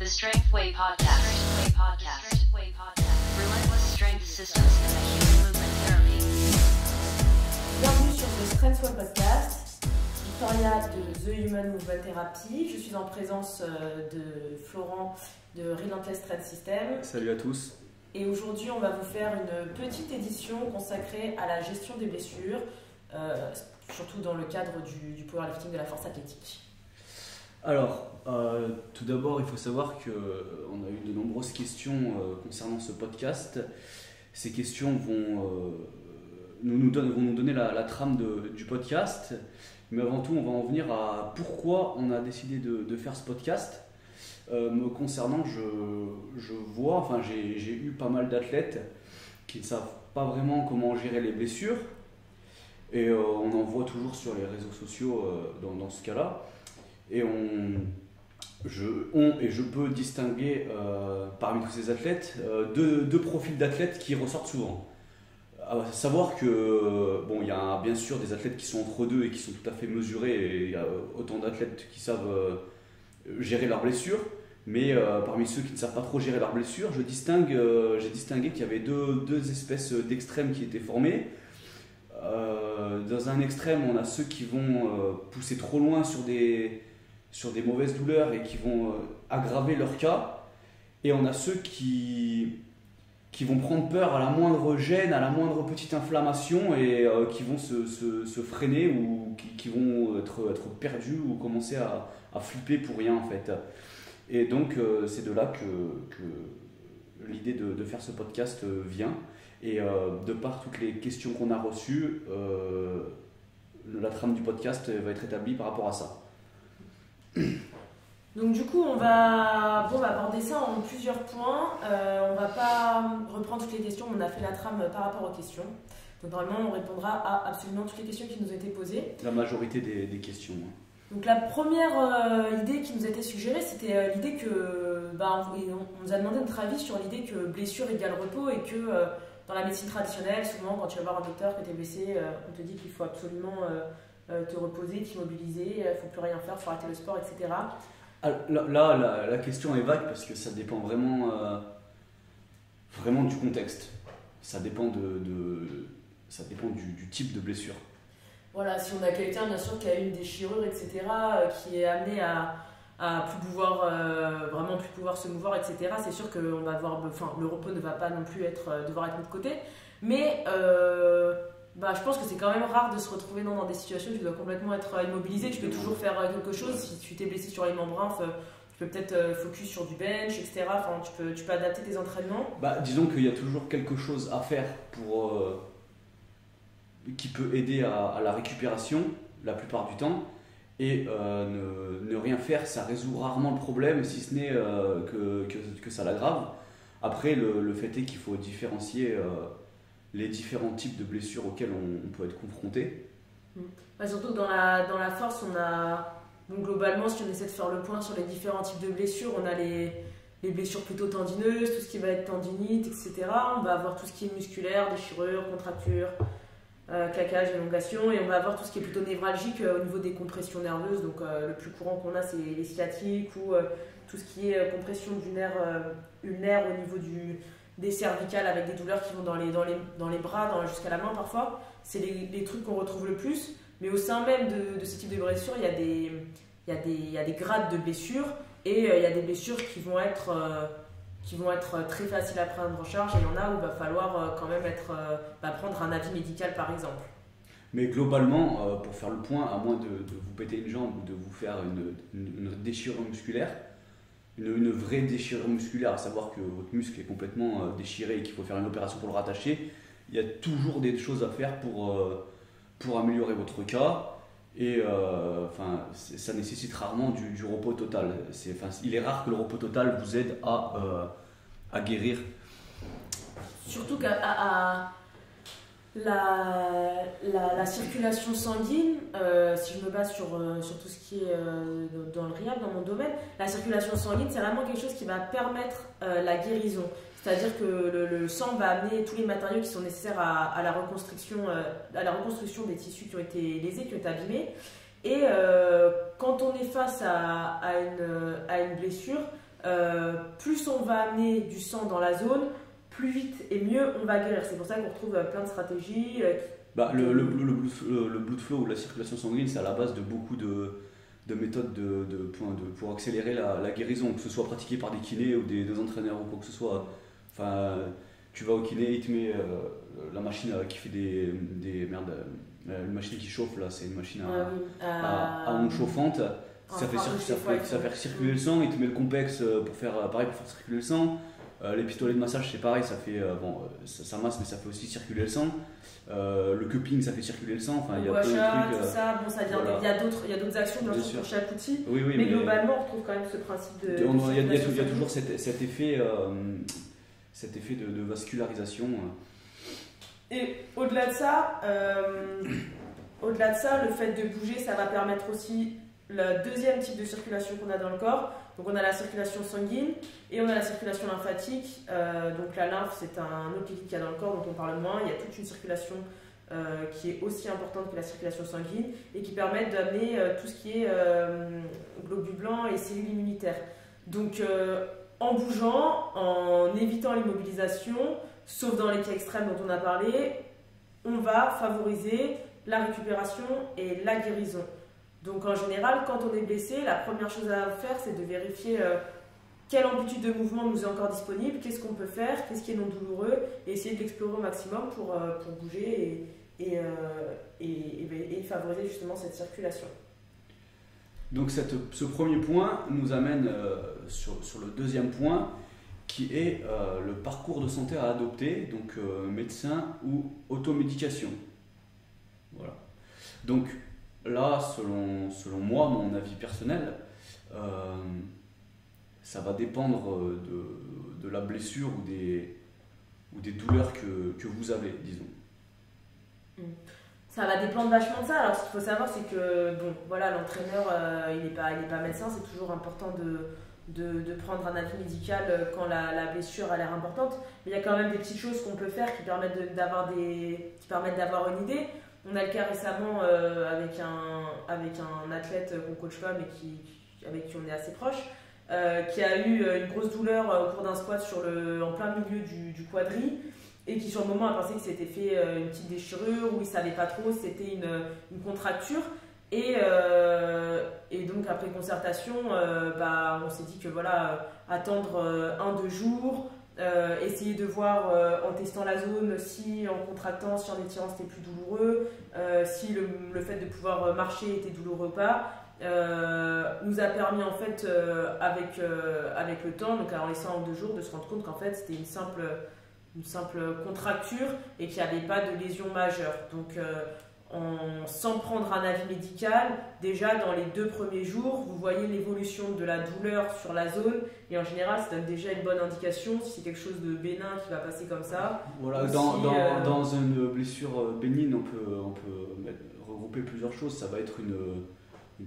The Strength Way Podcast. Relentless Strength Systems and Human Movement Therapy. Bienvenue sur The Strength Way Podcast. Victoria de The Human Movement Therapy. Je suis en présence de Florent de Relentless Strength Systems. Salut à tous. Et aujourd'hui, on va vous faire une petite édition consacrée à la gestion des blessures, surtout dans le cadre du powerlifting, de la force athlétique. Alors, tout d'abord, il faut savoir qu'on a eu de nombreuses questions concernant ce podcast. Ces questions vont nous donner la trame du podcast. Mais avant tout, on va en venir à pourquoi on a décidé de faire ce podcast. Me concernant, j'ai eu pas mal d'athlètes qui ne savent pas vraiment comment gérer les blessures. Et on en voit toujours sur les réseaux sociaux dans ce cas-là. Et je peux distinguer parmi tous ces athlètes deux profils d'athlètes qui ressortent souvent. À savoir que il y a bien sûr des athlètes qui sont entre deux et qui sont tout à fait mesurés, et il y a autant d'athlètes qui savent gérer leurs blessures, mais parmi ceux qui ne savent pas trop gérer leurs blessures, j'ai distingué qu'il y avait deux espèces d'extrêmes qui étaient formés. Dans un extrême, on a ceux qui vont pousser trop loin sur des mauvaises douleurs et qui vont aggraver leur cas, et on a ceux qui vont prendre peur à la moindre gêne, à la moindre petite inflammation, et qui vont se freiner, ou qui vont être perdus ou commencer à flipper pour rien en fait. Et donc c'est de là que l'idée de faire ce podcast vient, et de par toutes les questions qu'on a reçues, la trame du podcast va être établie par rapport à ça. Donc du coup, on va aborder ça en plusieurs points. On va pas reprendre toutes les questions, mais on a fait la trame par rapport aux questions. Donc normalement, on répondra à absolument toutes les questions qui nous ont été posées. La majorité des questions. Donc la première idée qui nous a été suggérée, c'était l'idée que, on nous a demandé notre avis sur l'idée que blessure égale repos, et que dans la médecine traditionnelle, souvent quand tu vas voir un docteur que tu es blessé, on te dit qu'il faut absolument te reposer, t'immobiliser, il ne faut plus rien faire, il faut arrêter le sport, etc. Là, la question est vague parce que ça dépend vraiment du contexte. Ça dépend du type de blessure. Voilà, si on a quelqu'un bien sûr qui a eu une déchirure, etc., qui est amené à plus pouvoir, vraiment plus pouvoir se mouvoir, etc., c'est sûr que on va avoir, le repos ne va pas non plus devoir être mis de côté. Mais je pense que c'est quand même rare de se retrouver dans des situations où tu dois complètement être immobilisé. Tu peux toujours faire quelque chose. Si tu t'es blessé sur les membranes, tu peux peut-être focus sur du bench, etc. Enfin, tu peux adapter tes entraînements. Disons qu'il y a toujours quelque chose à faire qui peut aider à la récupération la plupart du temps. Et ne rien faire, ça résout rarement le problème, si ce n'est que ça l'aggrave. Après, le fait est qu'il faut différencier les différents types de blessures auxquelles on peut être confronté. Surtout dans la force, on a, donc globalement, si on essaie de faire le point sur les différents types de blessures, on a les blessures plutôt tendineuses, tout ce qui va être tendinite, etc. On va avoir tout ce qui est musculaire, déchirure, contracture, claquage, élongation, et on va avoir tout ce qui est plutôt névralgique au niveau des compressions nerveuses. Donc le plus courant qu'on a, c'est les sciatiques, ou tout ce qui est compression du nerf ulnaire au niveau des cervicales, avec des douleurs qui vont dans les bras, jusqu'à la main parfois. C'est les trucs qu'on retrouve le plus. Mais au sein même de ce type de blessures, il y a des grades de blessures, et il y a des blessures qui vont être très faciles à prendre en charge, et il y en a où il va falloir quand même prendre un avis médical par exemple. Mais globalement, pour faire le point, à moins de vous péter une jambe ou de vous faire une déchirure musculaire, une vraie déchirure musculaire, à savoir que votre muscle est complètement déchiré et qu'il faut faire une opération pour le rattacher, il y a toujours des choses à faire pour améliorer votre cas, et ça nécessite rarement du repos total. Il est rare que le repos total vous aide à guérir. Surtout qu'à la circulation sanguine, si je me base sur tout ce qui est dans le rehab, dans mon domaine, la circulation sanguine, c'est vraiment quelque chose qui va permettre la guérison. C'est-à-dire que le sang va amener tous les matériaux qui sont nécessaires à la reconstruction des tissus qui ont été lésés, qui ont été abîmés. Et quand on est face à une blessure, plus on va amener du sang dans la zone, plus vite et mieux on va guérir. C'est pour ça qu'on retrouve plein de stratégies. Le blood flow ou la circulation sanguine, c'est à la base de beaucoup de méthodes pour accélérer la guérison, que ce soit pratiqué par des kinés ou des entraîneurs ou quoi que ce soit. Enfin, tu vas au kiné, il te met la machine qui fait une machine qui chauffe, là, c'est une machine à onde chauffante. Ça fait circuler le sang, il te met le complexe pour faire circuler le sang. Les pistolets de massage, c'est pareil, ça fait ça masse, mais ça fait aussi circuler le sang. Le cupping, ça fait circuler le sang. Enfin, il y a plein de trucs. Tout ça, ça vient. Voilà. Il y a d'autres actions bien sûr pour chaque outil. Oui, mais globalement, on retrouve quand même ce principe de. Il y a toujours cet effet de vascularisation. Et au-delà de ça, le fait de bouger, ça va permettre aussi le deuxième type de circulation qu'on a dans le corps. Donc on a la circulation sanguine et on a la circulation lymphatique. Donc la lymphe, c'est un autre liquide qu'il y a dans le corps dont on parle moins. Il y a toute une circulation qui est aussi importante que la circulation sanguine et qui permet d'amener tout ce qui est globules blancs et cellules immunitaires. Donc en bougeant, en évitant l'immobilisation, sauf dans les cas extrêmes dont on a parlé, on va favoriser la récupération et la guérison. Donc en général, quand on est blessé, la première chose à faire, c'est de vérifier quelle amplitude de mouvement nous est encore disponible, qu'est-ce qu'on peut faire, qu'est-ce qui est non douloureux, et essayer de l'explorer au maximum pour bouger et favoriser justement cette circulation. Donc ce premier point nous amène sur le deuxième point, qui est le parcours de santé à adopter, donc médecin ou automédication. Voilà. Donc là, selon moi, mon avis personnel, ça va dépendre de la blessure ou des douleurs que vous avez, disons. Ça va dépendre vachement de ça. Alors, ce qu'il faut savoir, c'est que l'entraîneur, il n'est pas médecin. C'est toujours important de prendre un avis médical quand la blessure a l'air importante. Mais il y a quand même des petites choses qu'on peut faire qui permettent d'avoir une idée. On a le cas récemment avec un athlète qu'on ne coach pas, mais avec qui on est assez proche, qui a eu une grosse douleur au cours d'un squat en plein milieu du quadri, et qui sur le moment a pensé que s'était fait une petite déchirure, ou il ne savait pas trop, c'était une contracture. Et donc après concertation, on s'est dit que attendre 1-2 jours, essayer de voir en testant la zone si en contractant, si en étirant c'était plus douloureux, si le fait de pouvoir marcher était douloureux ou pas, nous a permis en fait avec le temps, donc en laissant 1 ou 2 jours, de se rendre compte qu'en fait c'était une simple contracture et qu'il n'y avait pas de lésion majeure. Donc sans prendre un avis médical, déjà dans les 2 premiers jours, vous voyez l'évolution de la douleur sur la zone, et en général ça donne déjà une bonne indication si c'est quelque chose de bénin qui va passer comme ça. Voilà, dans une blessure bénigne, on peut regrouper plusieurs choses. Ça va être une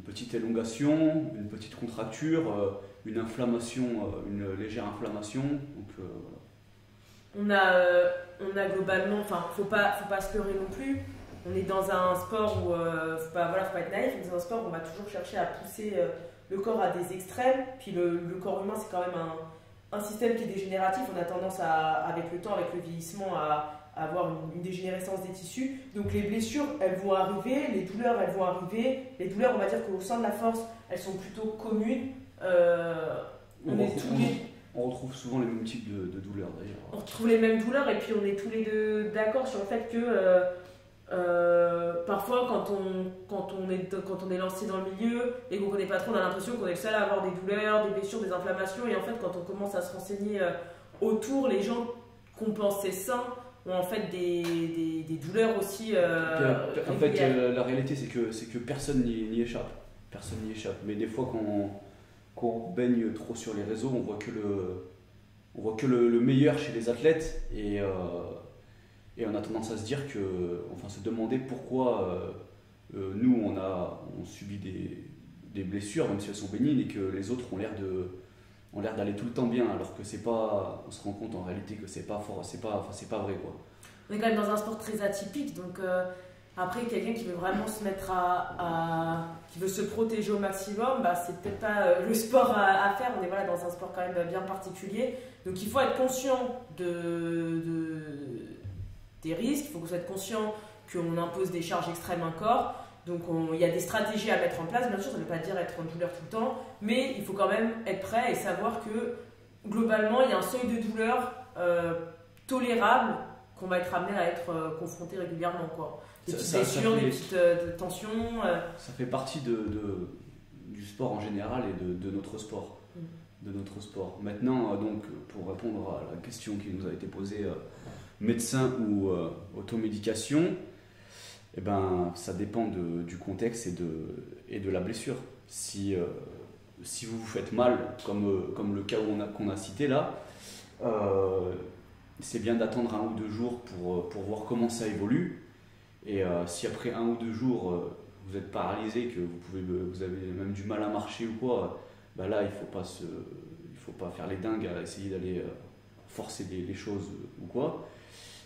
petite élongation, une petite contracture, une inflammation, une légère inflammation. Donc, voilà. On a globalement, faut pas se leurrer non plus. On est dans un sport où faut pas être naïf, on est dans un sport où on va toujours chercher à pousser le corps à des extrêmes. Puis le corps humain, c'est quand même un système qui est dégénératif. On a tendance avec le temps, avec le vieillissement, à avoir une dégénérescence des tissus. Donc les blessures, elles vont arriver, les douleurs, elles vont arriver. Les douleurs, on va dire qu'au sein de la force, elles sont plutôt communes. On retrouve souvent les mêmes types de douleurs d'ailleurs. On retrouve les mêmes douleurs, et puis on est tous les deux d'accord sur le fait que parfois quand on est lancé dans le milieu et qu'on ne connaît pas trop, on a l'impression qu'on est le seul à avoir des douleurs, des blessures, des inflammations, et en fait quand on commence à se renseigner autour, les gens qu'on pensait sains ont en fait des douleurs aussi en fait la réalité c'est que personne n'y échappe. Mais des fois qu'on baigne trop sur les réseaux, on voit que le meilleur chez les athlètes, et on a tendance à se dire se demander pourquoi nous on subit des blessures, même si elles sont bénignes, et que les autres ont l'air d'aller tout le temps bien, alors que on se rend compte en réalité que c'est pas vrai, quoi. On est quand même dans un sport très atypique, donc Après, quelqu'un qui veut vraiment se mettre qui veut se protéger au maximum, bah, c'est peut-être pas le sport à faire. On est voilà, dans un sport quand même bien particulier. Donc il faut être conscient des risques, il faut être conscient qu'on impose des charges extrêmes à un corps. Donc il y a des stratégies à mettre en place, bien sûr, ça ne veut pas dire être en douleur tout le temps, mais il faut quand même être prêt et savoir que globalement, il y a un seuil de douleur tolérable qu'on va être amené à être confronté régulièrement, quoi. Des petites blessures, des petites tensions. Ça fait partie du sport en général et de notre sport. De notre sport. Maintenant, donc, pour répondre à la question qui nous a été posée, médecin ou automédication, eh ben, ça dépend du contexte et de la blessure. Si vous vous faites mal, comme le cas qu'on a cité là, c'est bien d'attendre 1 ou 2 jours pour voir comment ça évolue. Et si après 1 ou 2 jours, vous êtes paralysé, que vous avez même du mal à marcher ou quoi, bah là, il faut pas faire les dingues à essayer d'aller forcer les choses ou quoi.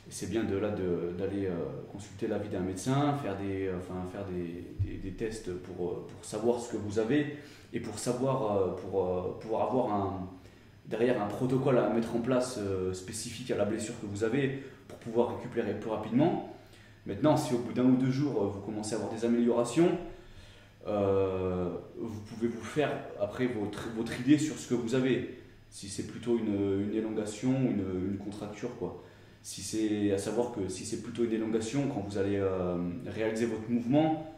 Et c'est bien d'aller consulter l'avis d'un médecin, faire des tests pour savoir ce que vous avez et pour savoir, pour pouvoir avoir derrière un protocole à mettre en place spécifique à la blessure que vous avez pour pouvoir récupérer plus rapidement. Maintenant, si au bout d'1 ou 2 jours, vous commencez à avoir des améliorations, vous pouvez vous faire après votre idée sur ce que vous avez. Si c'est plutôt une élongation, une contracture, quoi. Si c'est à savoir que si c'est plutôt une élongation, quand vous allez réaliser votre mouvement,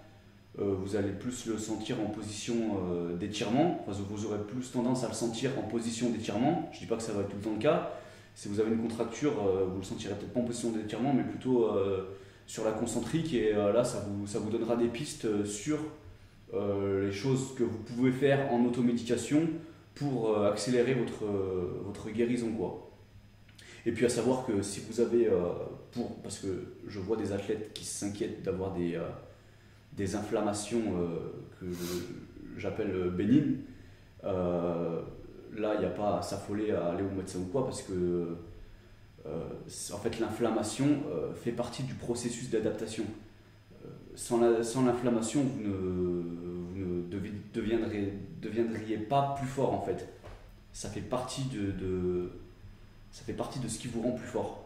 vous allez plus le sentir en position d'étirement. Enfin, vous aurez plus tendance à le sentir en position d'étirement. Je ne dis pas que ça va être tout le temps le cas. Si vous avez une contracture, vous le sentirez peut-être pas en position d'étirement, mais plutôt sur la concentrique. Et là, ça vous donnera des pistes sur les choses que vous pouvez faire en automédication pour accélérer votre guérison, quoi. Et puis à savoir que si vous avez, parce que je vois des athlètes qui s'inquiètent d'avoir des inflammations que j'appelle bénignes, là il n'y a pas à s'affoler à aller au médecin ou quoi, parce que en fait l'inflammation fait partie du processus d'adaptation. Sans l'inflammation, vous ne deviendriez pas plus fort, en fait. Ça fait partie ça fait partie de ce qui vous rend plus fort.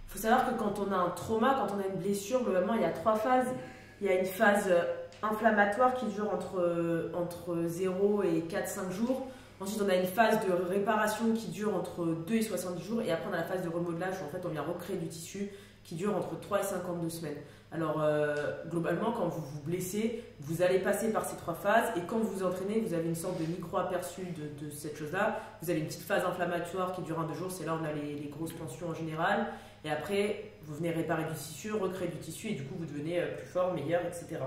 Il faut savoir que quand on a un trauma, quand on a une blessure, globalement, il y a 3 phases. Il y a une phase inflammatoire qui dure entre 0 et 4-5 jours. Ensuite, on a une phase de réparation qui dure entre 2 et 70 jours. Et après, on a la phase de remodelage où en fait, on vient recréer du tissu qui dure entre 3 et 52 semaines. Alors, globalement, quand vous vous blessez, vous allez passer par ces 3 phases. Et quand vous vous entraînez, vous avez une sorte de micro-aperçu de cette chose-là. Vous avez une petite phase inflammatoire qui dure 1-2 jours. C'est là où on a les grosses tensions en général. Et après, vous venez réparer du tissu, recréer du tissu. Et du coup, vous devenez plus fort, meilleur, etc.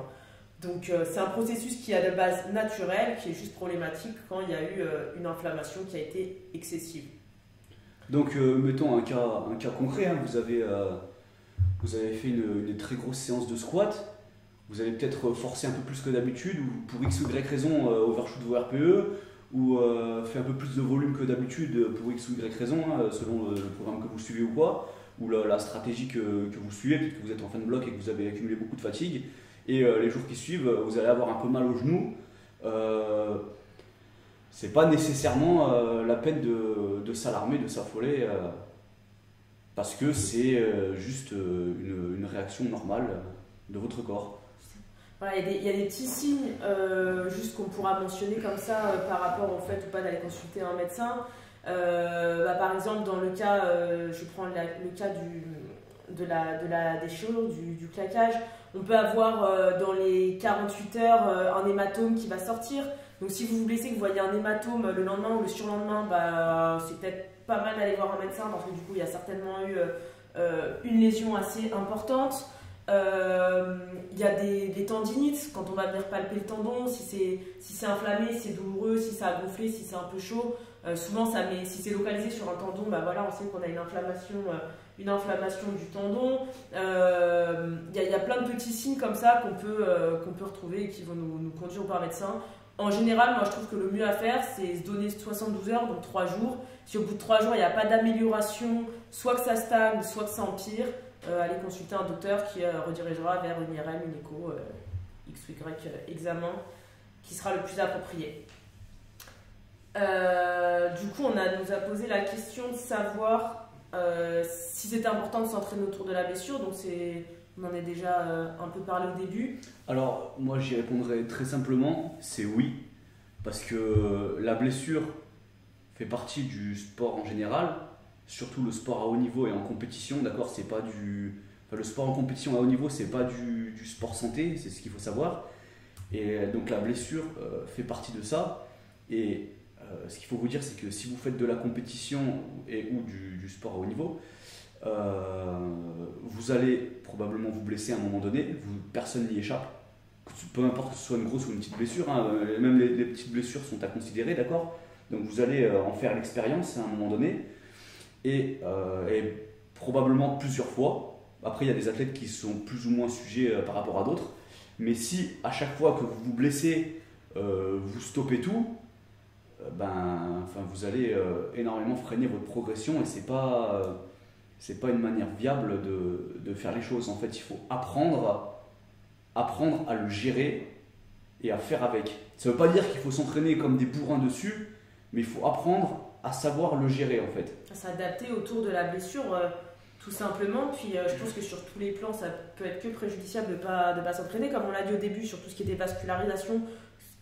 Donc, c'est un processus qui est de base naturel, qui est juste problématique quand il y a eu une inflammation qui a été excessive. Donc, mettons un cas concret. Hein. Vous avez fait une très grosse séance de squat, vous allez peut-être forcer un peu plus que d'habitude, ou pour X ou Y raison overshoot vos RPE, ou fait un peu plus de volume que d'habitude pour X ou Y raison, selon le programme que vous suivez ou quoi, ou la stratégie que vous suivez, peut-être que vous êtes en fin de bloc et que vous avez accumulé beaucoup de fatigue, et les jours qui suivent, vous allez avoir un peu mal au genou. C'est pas nécessairement la peine de s'alarmer, de s'affoler. Parce que c'est juste une réaction normale de votre corps. Voilà, il y a des petits signes juste qu'on pourra mentionner comme ça par rapport au fait ou pas d'aller consulter un médecin. Par exemple, dans le cas, je prends le cas des déchirure, du claquage, on peut avoir dans les 48 heures un hématome qui va sortir. Donc si vous vous blessez, que vous voyez un hématome le lendemain ou le surlendemain, c'est peut-être pas mal d'aller voir un médecin parce que du coup il y a certainement eu une lésion assez importante. Il y a des tendinites, quand on va venir palper le tendon, si c'est inflammé, c'est douloureux, si ça a gonflé, si c'est un peu chaud. Souvent, si c'est localisé sur un tendon, on sait qu'on a une inflammation du tendon. Il y a plein de petits signes comme ça qu'on peut retrouver et qui vont nous conduire au médecin. En général, moi je trouve que le mieux à faire, c'est se donner 72 heures, donc 3 jours. Si au bout de 3 jours, il n'y a pas d'amélioration, soit que ça stagne, soit que ça empire, aller consulter un docteur qui redirigera vers une IRM, une écho, X ou Y examen qui sera le plus approprié. Du coup, nous a posé la question de savoir si c'était important de s'entraîner autour de la blessure. Donc, on en a déjà un peu parlé au début. Alors, moi, j'y répondrai très simplement, c'est oui. Parce que la blessure fait partie du sport en général, surtout le sport à haut niveau et en compétition, d'accord, c'est pas le sport en compétition à haut niveau, c'est pas du sport santé, c'est ce qu'il faut savoir. Et donc la blessure fait partie de ça. Et ce qu'il faut vous dire, c'est que si vous faites de la compétition ou du sport à haut niveau, vous allez probablement vous blesser à un moment donné, personne n'y échappe. Peu importe que ce soit une grosse ou une petite blessure, hein, même les petites blessures sont à considérer, d'accord. Donc vous allez en faire l'expérience à un moment donné, et probablement plusieurs fois. Après, il y a des athlètes qui sont plus ou moins sujets par rapport à d'autres, mais si à chaque fois que vous vous blessez, vous stoppez tout, vous allez énormément freiner votre progression, et c'est pas une manière viable de faire les choses. En fait, il faut apprendre à le gérer et à faire avec. Ça ne veut pas dire qu'il faut s'entraîner comme des bourrins dessus, mais il faut apprendre à savoir le gérer en fait. À s'adapter autour de la blessure, tout simplement. Puis je pense que sur tous les plans, ça peut être que préjudiciable de pas s'entraîner, comme on l'a dit au début, sur tout ce qui était vascularisation,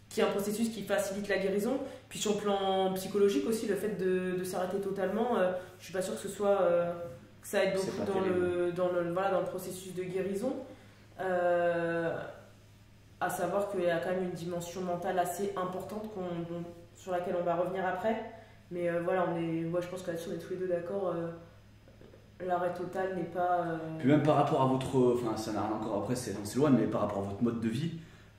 qui est un processus qui facilite la guérison. Puis sur le plan psychologique aussi, le fait de s'arrêter totalement, je suis pas sûre que que ça aide beaucoup dans le processus de guérison. À savoir qu'il y a quand même une dimension mentale assez importante sur laquelle on va revenir après. Mais moi je pense que là-dessus on est tous les deux d'accord. L'arrêt total n'est pas. Puis même par rapport à votre. Enfin, ça n'a rien encore après, c'est loin, mais par rapport à votre mode de vie,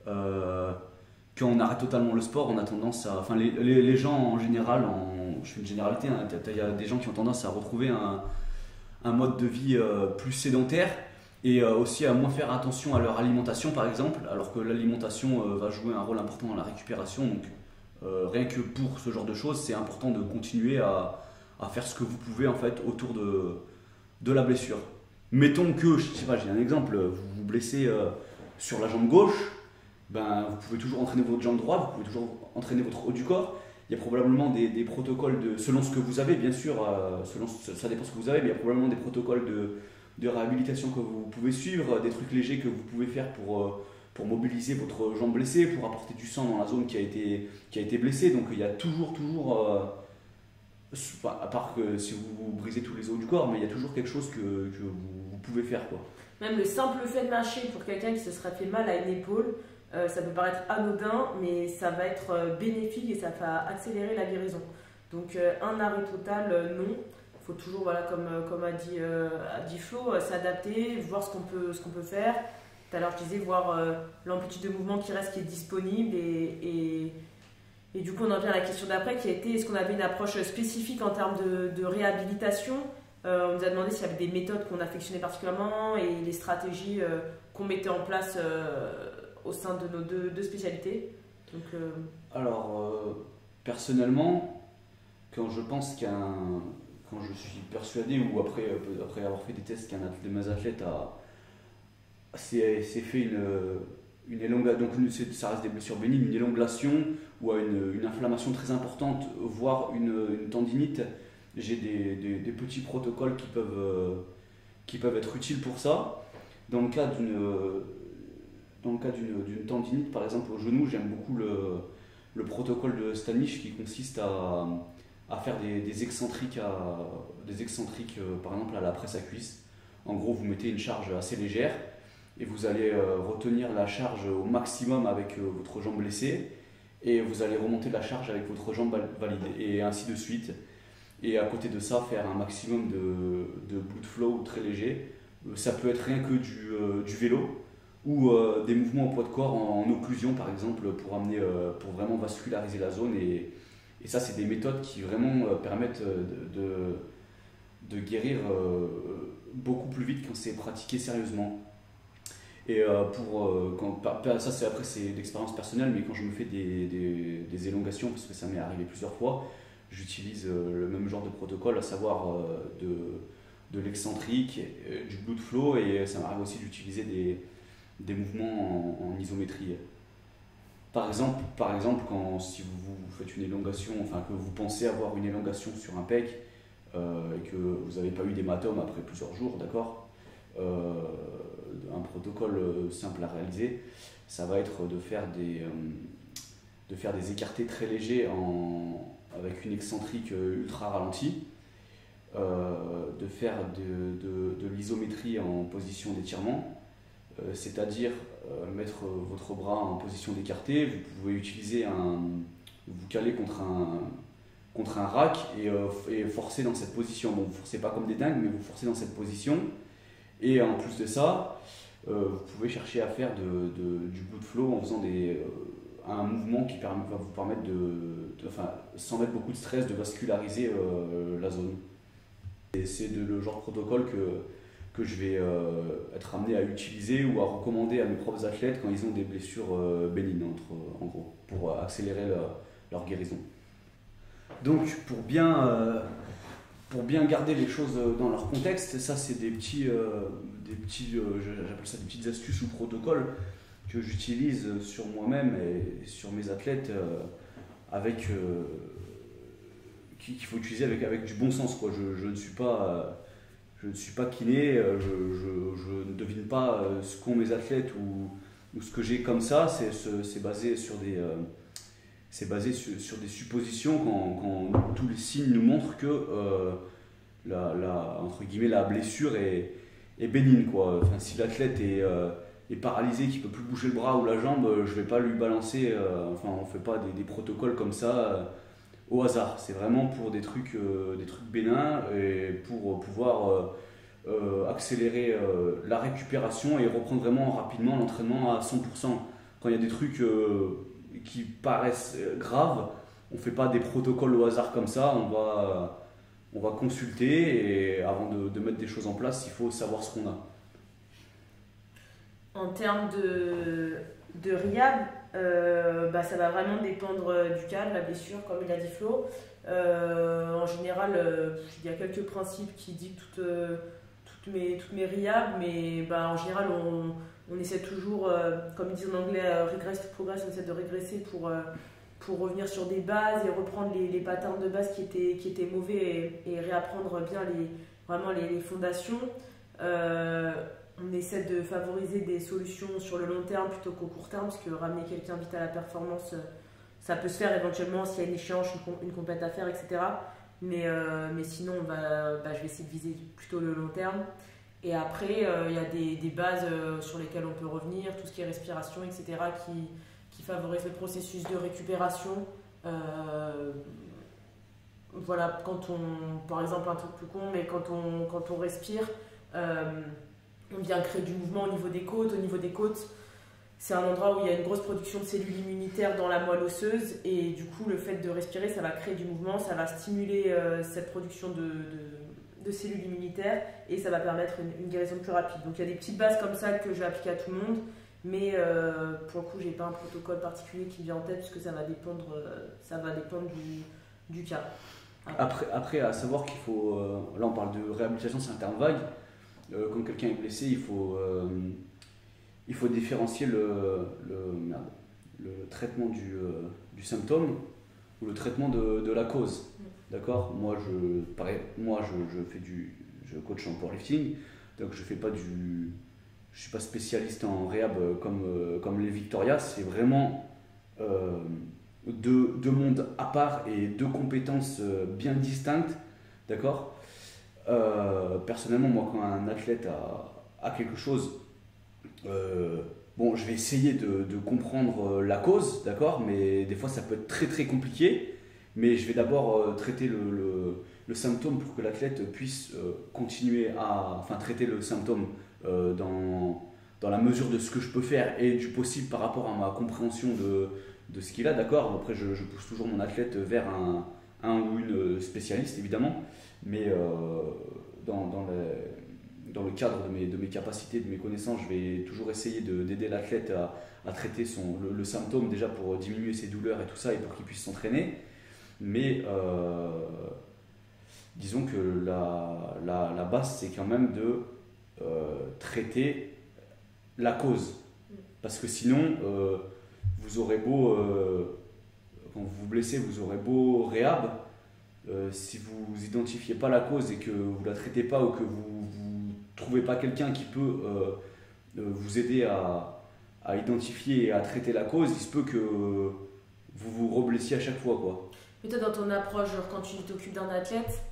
quand on arrête totalement le sport, on a tendance à. Enfin, les gens en général, je fais une généralité, hein, il y a des gens qui ont tendance à retrouver un mode de vie plus sédentaire. Et aussi à moins faire attention à leur alimentation par exemple, alors que l'alimentation va jouer un rôle important dans la récupération. Donc rien que pour ce genre de choses, c'est important de continuer à faire ce que vous pouvez en fait autour de la blessure. Mettons que, je sais pas, j'ai un exemple, vous vous blessez sur la jambe gauche, vous pouvez toujours entraîner votre jambe droite, vous pouvez toujours entraîner votre haut du corps. Il y a probablement des protocoles, selon ce que vous avez bien sûr, ça dépend de ce que vous avez, mais il y a probablement des protocoles de réhabilitation que vous pouvez suivre, des trucs légers que vous pouvez faire pour mobiliser votre jambe blessée, pour apporter du sang dans la zone qui a été blessée. Donc il y a toujours à part que si vous brisez tous les os du corps, mais il y a toujours quelque chose que vous pouvez faire, quoi. Même le simple fait de marcher pour quelqu'un qui se serait fait mal à une épaule, ça peut paraître anodin, mais ça va être bénéfique et ça va accélérer la guérison. Donc un arrêt total, non. Il faut toujours, comme a dit Flo, s'adapter, voir ce qu'on peut faire. Tout à l'heure, je disais, voir l'amplitude de mouvement qui reste, qui est disponible. Et du coup, on en vient à la question d'après, qui a été, est-ce qu'on avait une approche spécifique en termes de réhabilitation ? On nous a demandé s'il y avait des méthodes qu'on affectionnait particulièrement et les stratégies qu'on mettait en place au sein de nos deux spécialités. Donc, Alors, personnellement, quand je suis persuadé, ou après avoir fait des tests qu'un de mes athlètes s'est fait une élongation, donc ça reste des blessures bénignes, une élongation ou à une inflammation très importante, voire une tendinite, j'ai des petits protocoles qui peuvent être utiles pour ça. Dans le cas d'une tendinite, par exemple au genou, j'aime beaucoup le protocole de Stanish qui consiste à faire des excentriques, par exemple à la presse à cuisse. En gros, vous mettez une charge assez légère et vous allez retenir la charge au maximum avec votre jambe blessée et vous allez remonter la charge avec votre jambe valide et ainsi de suite. Et à côté de ça, faire un maximum de blood flow très léger. Ça peut être rien que du vélo ou des mouvements au poids de corps en occlusion par exemple pour vraiment vasculariser la zone. Et ça, c'est des méthodes qui vraiment permettent de guérir beaucoup plus vite quand c'est pratiqué sérieusement. Et ça, c'est l'expérience personnelle, mais quand je me fais des élongations, parce que ça m'est arrivé plusieurs fois, j'utilise le même genre de protocole, à savoir de l'excentrique, du blood flow, et ça m'arrive aussi d'utiliser des mouvements en isométrie. Par exemple, si vous faites une élongation, enfin que vous pensez avoir une élongation sur un pec et que vous n'avez pas eu d'hématome après plusieurs jours, d'accord, un protocole simple à réaliser, ça va être de faire des écartés très légers avec une excentrique ultra ralentie, de faire de l'isométrie en position d'étirement, c'est-à-dire mettre votre bras en position d'écarté. Vous pouvez vous caler contre un rack et forcer dans cette position. Bon, vous ne forcez pas comme des dingues, mais vous forcez dans cette position. Et en plus de ça, vous pouvez chercher à faire du blood flow en faisant un mouvement qui va vous permettre sans mettre beaucoup de stress, de vasculariser la zone. Et c'est le genre de protocole que je vais être amené à utiliser ou à recommander à mes propres athlètes quand ils ont des blessures bénignes, en gros, pour accélérer leur guérison. Donc pour bien garder les choses dans leur contexte, ça c'est des petits j'appelle ça des petites astuces ou protocoles que j'utilise sur moi-même et sur mes athlètes qu'il faut utiliser avec du bon sens, quoi. Je ne suis pas kiné, je ne devine pas ce qu'ont mes athlètes ou ce que j'ai comme ça. C'est basé sur des suppositions quand tous les signes nous montrent que entre guillemets, la blessure est bénigne, quoi. Enfin, si l'athlète est paralysé, qu'il ne peut plus bouger le bras ou la jambe, je ne vais pas lui balancer, on ne fait pas des protocoles comme ça au hasard. C'est vraiment pour des trucs bénins et pour pouvoir accélérer la récupération et reprendre vraiment rapidement l'entraînement à 100%. Quand il y a des trucs qui paraissent graves, on ne fait pas des protocoles au hasard comme ça, on va consulter, et avant de mettre des choses en place, il faut savoir ce qu'on a. En termes de rehab, ça va vraiment dépendre du cas, de la blessure, comme il a dit Flo. En général, il y a quelques principes qui dictent toutes mes rehabs, mais en général, on essaie toujours, comme ils disent en anglais, regress to progress, on essaie de régresser pour revenir sur des bases et reprendre les patterns de base qui étaient mauvais et réapprendre bien vraiment les fondations. On essaie de favoriser des solutions sur le long terme plutôt qu'au court terme, parce que ramener quelqu'un vite à la performance, ça peut se faire éventuellement s'il y a une échéance, une compète à faire, etc. Mais sinon, je vais essayer de viser plutôt le long terme. Et après, il y a des bases sur lesquelles on peut revenir, tout ce qui est respiration, etc., qui favorise le processus de récupération. Voilà, par exemple, un truc plus con, mais quand on respire, on vient créer du mouvement au niveau des côtes. Au niveau des côtes, c'est un endroit où il y a une grosse production de cellules immunitaires dans la moelle osseuse, et du coup, le fait de respirer, ça va créer du mouvement, ça va stimuler cette production de cellules immunitaires, et ça va permettre une guérison plus rapide. Donc il y a des petites bases comme ça que je vais appliquer à tout le monde, mais pour le coup, j'ai pas un protocole particulier qui vient en tête, puisque ça va dépendre du cas. Après, à savoir qu'il faut, là on parle de réhabilitation, c'est un terme vague. Quand quelqu'un est blessé, il faut différencier le traitement du symptôme ou le traitement de la cause. D'accord ? Moi, je coach en powerlifting, donc je suis pas spécialiste en réhab comme les Victoria. C'est vraiment deux mondes à part et deux compétences bien distinctes. D'accord ? Personnellement, moi, quand un athlète a quelque chose, je vais essayer de comprendre la cause, d'accord, mais des fois ça peut être très très compliqué. Mais je vais d'abord traiter le symptôme pour que l'athlète puisse continuer traiter le symptôme dans la mesure de ce que je peux faire et du possible par rapport à ma compréhension de ce qu'il a, d'accord. Après, je pousse toujours mon athlète vers un ou une spécialiste, évidemment. Mais dans le cadre de mes capacités, de mes connaissances, je vais toujours essayer d'aider l'athlète à traiter le symptôme, déjà pour diminuer ses douleurs et tout ça, et pour qu'il puisse s'entraîner. Mais disons que la base, c'est quand même de traiter la cause. Parce que sinon, vous aurez beau, quand vous vous blessez, vous aurez beau réhab, si vous identifiez pas la cause et que vous la traitez pas ou que vous trouvez pas quelqu'un qui peut vous aider à identifier et à traiter la cause, il se peut que vous vous reblessiez à chaque fois, quoi. Mais toi, dans ton approche, genre quand tu t'occupes d'un athlète,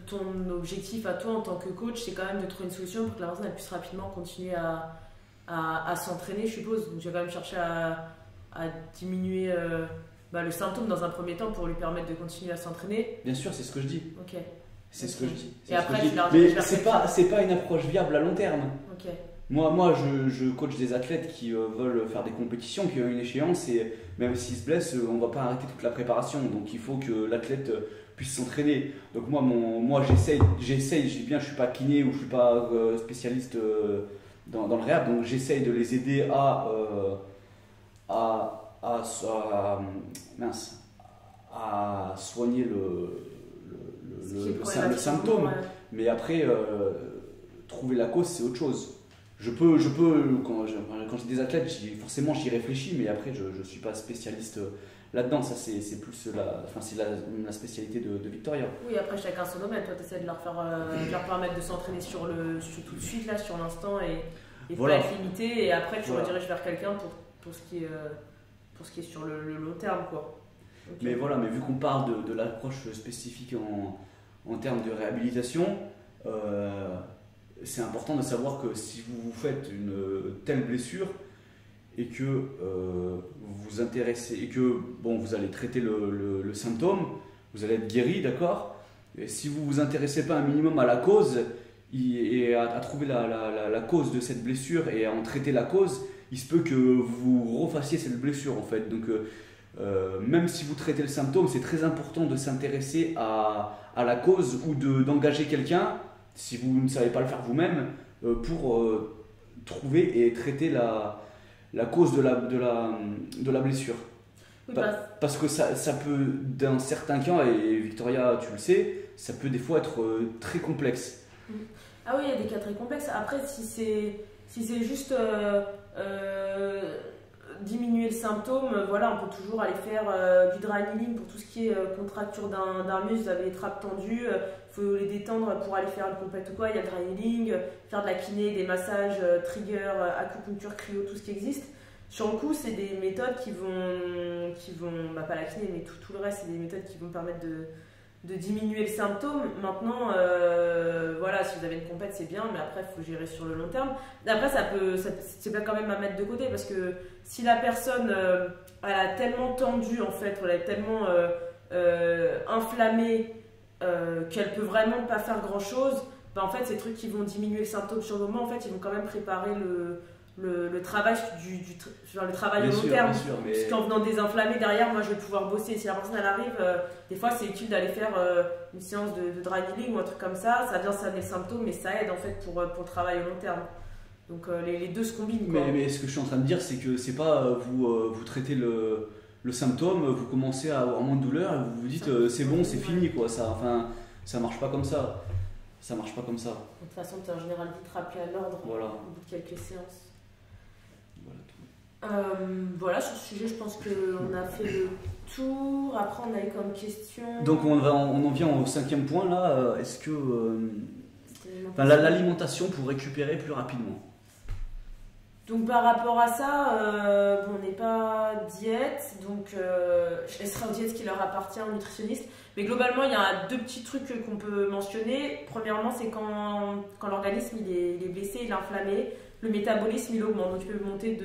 ton objectif à toi en tant que coach, c'est quand même de trouver une solution pour que la personne elle puisse rapidement continuer à s'entraîner, je suppose. Donc, tu vas quand même chercher à diminuer le symptôme dans un premier temps pour lui permettre de continuer à s'entraîner. Bien sûr, c'est ce que je dis. Ok. C'est ce que je dis. Et après, tu leur mais c'est pas une approche viable à long terme. Ok. Moi je coach des athlètes qui veulent faire des compétitions, qui ont une échéance, et même s'ils se blessent, on ne va pas arrêter toute la préparation. Donc il faut que l'athlète puisse s'entraîner. Donc moi j'essaye, je dis bien, je ne suis pas kiné ou je ne suis pas spécialiste dans le réhab, donc j'essaye de les aider à soigner le symptôme. Ouais. Mais après, trouver la cause, c'est autre chose. Je peux quand j'ai des athlètes, forcément j'y réfléchis, mais après je ne suis pas spécialiste là-dedans. Ça, c'est plus la spécialité de Victoria. Oui, après chacun son domaine. Toi, tu essaies de leur permettre de s'entraîner sur tout de suite, là, sur l'instant, et Voilà. pas être limité. Et après, tu Voilà. rediriges vers quelqu'un pour ce qui est sur le long terme, quoi. Okay. Mais voilà, mais vu qu'on parle de l'approche spécifique en termes de réhabilitation, c'est important de savoir que si vous faites une telle blessure et que vous vous intéressez et que vous allez traiter le symptôme, vous allez être guéri, d'accord. Et si vous vous intéressez pas un minimum à la cause et à trouver la cause de cette blessure et à en traiter la cause, il se peut que vous refassiez cette blessure en fait. Donc même si vous traitez le symptôme, c'est très important de s'intéresser à la cause ou d'engager quelqu'un, si vous ne savez pas le faire vous-même, pour trouver et traiter la cause de la blessure. Oui, Parce que ça peut, dans certains cas, et Victoria tu le sais, ça peut des fois être très complexe. Ah oui, il y a des cas très complexes. Après, si c'est juste diminuer le symptôme, voilà, on peut toujours aller faire du dry needling pour tout ce qui est contracture d'un muscle. Vous avez les trappes tendues, il faut les détendre pour aller faire une compète ou quoi. Il y a le dry needling, faire de la kiné, des massages, trigger, acupuncture, cryo, tout ce qui existe. Sur le coup, c'est des méthodes qui vont pas la kiné, mais tout le reste, c'est des méthodes qui vont permettre de diminuer le symptôme. Maintenant, voilà, si vous avez une compète, c'est bien, mais après, il faut gérer sur le long terme. Après, c'est pas quand même à mettre de côté, parce que si la personne elle a tellement tendu, en fait, elle est tellement inflammée qu'elle peut vraiment pas faire grand-chose, en fait, ces trucs qui vont diminuer le symptôme sur le moment, en fait, ils vont quand même préparer le travail le travail au long terme. Mais... Parce qu'en venant désinflammer derrière, moi je vais pouvoir bosser. Si la personne elle arrive, des fois c'est utile d'aller faire une séance de dry needling ou un truc comme ça. Ça vient saner le symptôme, mais ça aide en fait pour le travail au long terme. Donc les deux se combinent, quoi. Mais ce que je suis en train de dire, c'est que c'est pas vous traitez le symptôme, vous commencez à avoir moins de douleur et vous vous dites c'est bon, c'est fini, quoi. Ça marche pas comme ça. Ça marche pas comme ça. De toute façon, tu es en général vite rappelé à l'ordre au bout de quelques séances. Voilà, sur ce sujet, je pense qu'on a fait le tour. Après, on a eu comme question. Donc, on en vient au 5e point là. Est-ce que. L'alimentation pour récupérer plus rapidement. Donc, par rapport à ça, on n'est pas diète. Donc, je laisserai aux diètes qui leur appartient, aux nutritionnistes. Mais globalement, il y a 2 petits trucs qu'on peut mentionner. Premièrement, c'est quand l'organisme il est blessé, il est inflammé. Le métabolisme il augmente, donc il peut monter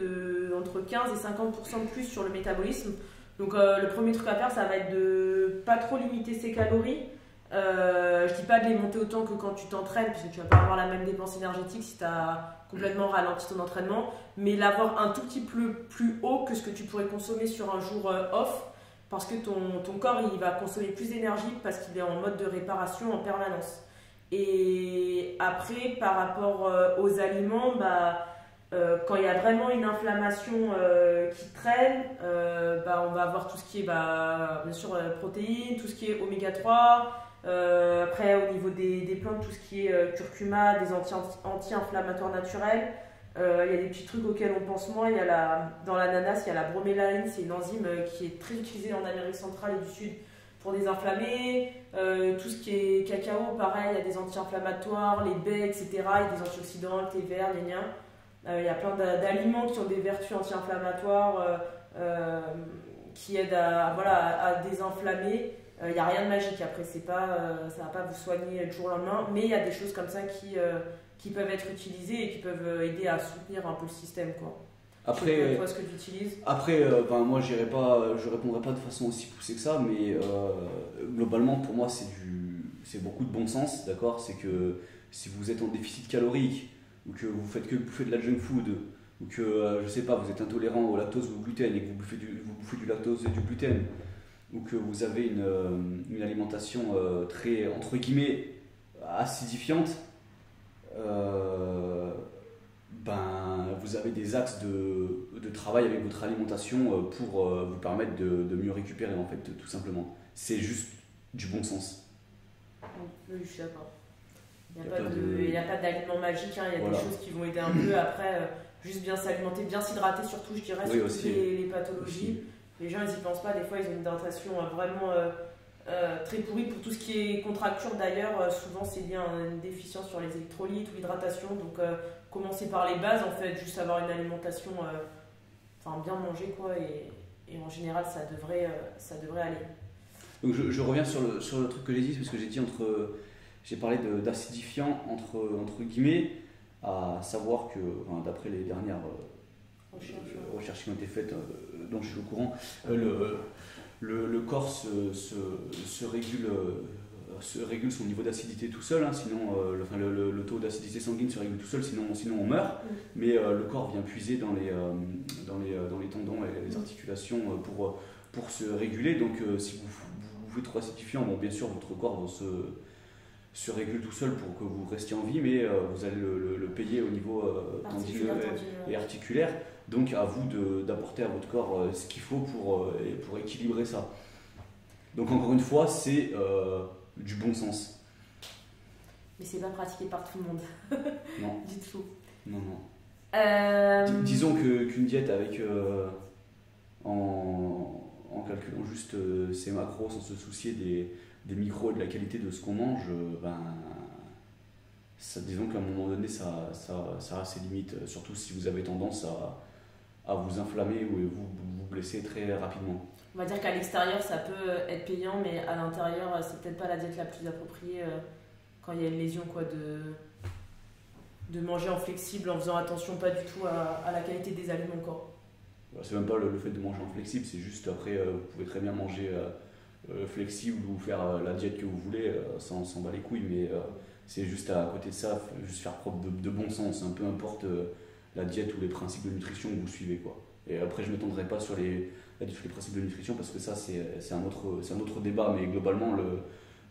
entre 15 et 50% de plus sur le métabolisme. Donc le premier truc à faire, ça va être de pas trop limiter ses calories. Je dis pas de les monter autant que quand tu t'entraînes, parce que tu vas pas avoir la même dépense énergétique si tu as complètement ralenti ton entraînement, mais l'avoir un tout petit peu plus haut que ce que tu pourrais consommer sur un jour off, parce que ton corps il va consommer plus d'énergie parce qu'il est en mode de réparation en permanence. Et après, par rapport aux aliments, quand il y a vraiment une inflammation qui traîne, on va avoir tout ce qui est bien sûr protéines, tout ce qui est oméga 3, Après, au niveau des plantes, tout ce qui est curcuma, des anti-inflammatoires naturels. Il y a des petits trucs auxquels on pense moins. Dans l'ananas, il y a la bromélaïne, c'est une enzyme qui est très utilisée en Amérique centrale et du Sud pour désinflammer. Tout ce qui est cacao, pareil, il y a des anti-inflammatoires, les baies, etc. Il y a des antioxydants, le thé vert, les liens. Il y a plein d'aliments qui ont des vertus anti-inflammatoires qui aident à désinflammer. Il n'y a rien de magique après, ça ne va pas vous soigner du jour au lendemain, mais il y a des choses comme ça qui peuvent être utilisées et qui peuvent aider à soutenir un peu le système, quoi. Après, toi, ce que tu utilises. Après, moi je répondrai pas de façon aussi poussée que ça, mais globalement pour moi c'est beaucoup de bon sens, d'accord. C'est que si vous êtes en déficit calorique ou que vous faites que bouffer de la junk food ou que je sais pas, vous êtes intolérant au lactose ou au gluten et que vous bouffez du lactose et du gluten, ou que vous avez une alimentation très entre guillemets acidifiante, vous avez des axes de travail avec votre alimentation pour vous permettre de mieux récupérer, en fait, tout simplement. C'est juste du bon sens. Oui, je suis d'accord. Il n'y a pas d'aliments magiques, hein. Il y a des choses qui vont aider un peu. Après, juste bien s'alimenter, bien s'hydrater, surtout, je dirais, sur toutes les pathologies. Aussi. Les gens, ils n'y pensent pas. Des fois, ils ont une hydratation vraiment très pourrie. Pour tout ce qui est contracture, d'ailleurs, souvent, c'est lié à une déficience sur les électrolytes ou l'hydratation. Donc, commencer par les bases, en fait, juste avoir une alimentation, bien manger, quoi. Et en général, ça devrait aller. Donc, je reviens sur le truc que j'ai dit, parce que j'ai parlé d'acidifiant entre guillemets, à savoir que, d'après les dernières recherches qui ont été faites, dont je suis au courant, le corps se régule son niveau d'acidité tout seul, hein, sinon le taux d'acidité sanguine se régule tout seul, sinon on meurt. Mais le corps vient puiser dans les tendons et les articulations pour se réguler. Donc si vous buvez trop acidifiant, bien sûr votre corps va se régule tout seul pour que vous restiez en vie, mais vous allez le payer au niveau tendineux et articulaire. Donc à vous d'apporter à votre corps ce qu'il faut pour équilibrer ça. Donc encore une fois, c'est du bon sens. Mais c'est pas pratiqué par tout le monde. Non. Du tout. Non. Disons qu'une diète avec en calculant juste ses macros sans se soucier des micros et de la qualité de ce qu'on mange, disons qu'à un moment donné ça a ses limites, surtout si vous avez tendance à vous inflammer ou vous blesser très rapidement. On va dire qu'à l'extérieur ça peut être payant, mais à l'intérieur c'est peut-être pas la diète la plus appropriée quand il y a une lésion, quoi, de manger en flexible en faisant attention pas du tout à la qualité des aliments, quoi. C'est même pas le fait de manger en flexible, c'est juste après vous pouvez très bien manger flexible ou faire la diète que vous voulez, ça on s'en bat les couilles, mais c'est juste à côté de ça, juste faire preuve de bon sens, peu importe la diète ou les principes de nutrition que vous suivez, quoi. Et après je ne m'étendrai pas sur les principes de nutrition parce que ça c'est un autre débat, mais globalement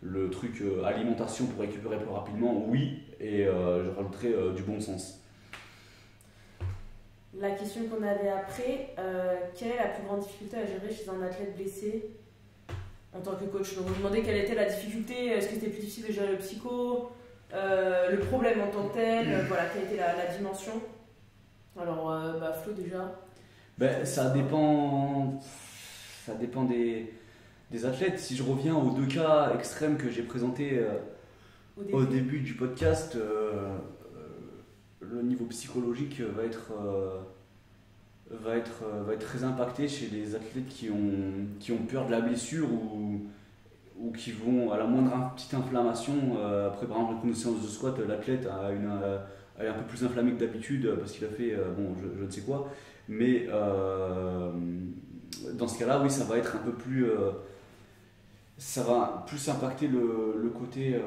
le truc alimentation pour récupérer plus rapidement, oui, et je rajouterai du bon sens. La question qu'on avait après, quelle est la plus grande difficulté à gérer chez un athlète blessé en tant que coach? Donc, on vous demandait quelle était la difficulté, est-ce que c'était plus difficile de gérer le psycho, le problème en tant que tel, quelle était la dimension. Alors, Flo déjà. Ça dépend des athlètes. Si je reviens aux deux cas extrêmes que j'ai présentés au début du podcast, le niveau psychologique va être très impacté chez les athlètes qui ont peur de la blessure ou qui vont à la moindre petite inflammation. Après, par exemple, une séance de squat, l'athlète est un peu plus inflammé que d'habitude parce qu'il a fait je ne sais quoi. Mais dans ce cas-là, oui, ça va être un peu plus. Ça va plus impacter le côté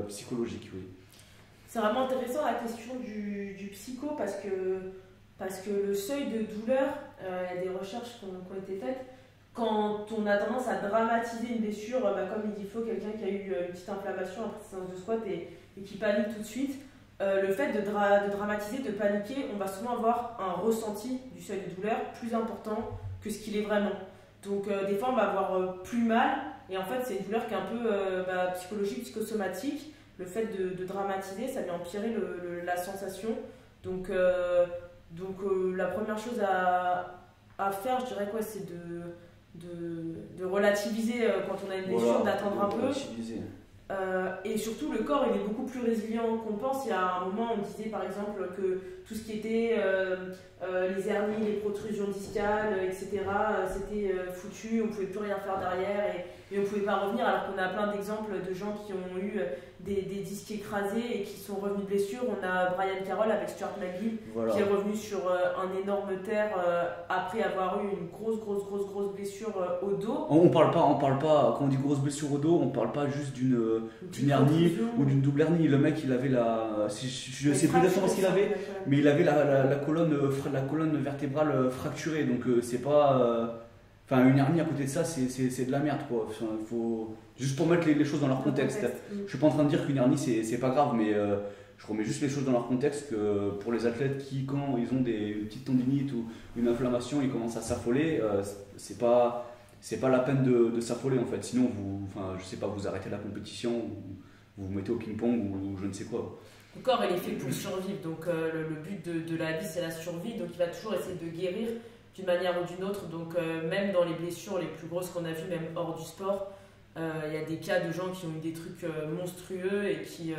psychologique, oui. C'est vraiment intéressant la question du psycho parce que le seuil de douleur, il y a des recherches qui ont été faites, quand on a tendance à dramatiser une blessure, comme il dit Flo, quelqu'un qui a eu une petite inflammation après sa séance de squat et qui panique tout de suite, le fait de dramatiser, de paniquer, on va souvent avoir un ressenti du seuil de douleur plus important que ce qu'il est vraiment. Donc des fois on va avoir plus mal Et en fait, c'est une douleur qui est un peu psychologique, psychosomatique. Le fait de dramatiser, ça vient empirer la sensation. Donc, la première chose à faire, je dirais, c'est de relativiser quand on a une blessure, d'attendre un peu. Et surtout, le corps il est beaucoup plus résilient qu'on pense. Il y a un moment, on disait par exemple que tout ce qui était les hernies, les protrusions discales, etc., c'était foutu, on ne pouvait plus rien faire derrière et on ne pouvait pas revenir. Alors qu'on a plein d'exemples de gens qui ont eu des disques écrasés et qui sont revenus de blessures. On a Brian Carroll avec Stuart McGill qui est revenu sur un énorme tear après avoir eu une grosse blessure au dos. On parle pas, quand on dit grosse blessure au dos, on parle pas juste d'une hernie ou d'une double hernie. Le mec, il avait je sais plus exactement ce qu'il avait, mais il avait la colonne vertébrale fracturée. Donc c'est pas... une hernie à côté de ça, c'est de la merde, quoi. Faut... Juste pour mettre les choses dans leur contexte. Je suis pas en train de dire qu'une hernie, c'est pas grave, mais je remets juste les choses dans leur contexte, que pour les athlètes qui, quand ils ont une petite tendinite ou une inflammation, ils commencent à s'affoler, c'est pas la peine de s'affoler, en fait. Sinon, je sais pas, vous arrêtez la compétition, ou vous vous mettez au ping-pong, ou je ne sais quoi. Le corps, il est fait pour survivre, donc le but de la vie, c'est la survie, donc il va toujours essayer de guérir d'une manière ou d'une autre. Donc même dans les blessures les plus grosses qu'on a vues, même hors du sport, il y a des cas de gens qui ont eu des trucs monstrueux et qui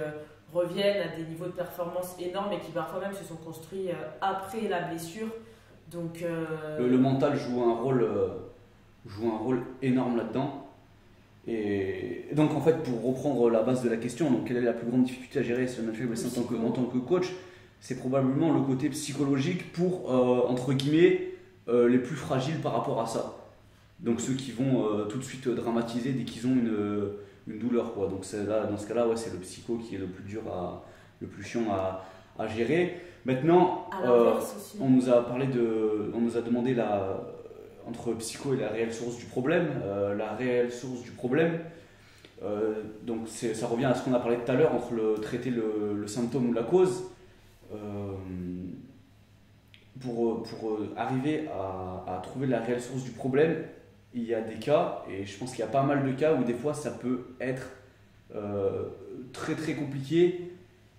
reviennent à des niveaux de performance énormes et qui parfois même se sont construits après la blessure. Donc le mental joue un rôle énorme là-dedans. Et donc en fait, pour reprendre la base de la question, donc quelle est la plus grande difficulté à gérer ce mental blessing en tant que coach, c'est probablement le côté psychologique pour entre guillemets les plus fragiles par rapport à ça. Donc ceux qui vont tout de suite dramatiser dès qu'ils ont une douleur, quoi. Donc dans ce cas-là, c'est le psycho qui est le plus dur le plus chiant à gérer. Maintenant, on nous a demandé entre psycho et la réelle source du problème. La réelle source du problème, donc ça revient à ce qu'on a parlé tout à l'heure, entre traiter le symptôme ou la cause. Pour arriver à trouver la réelle source du problème, il y a des cas, et je pense qu'il y a pas mal de cas où des fois ça peut être très très compliqué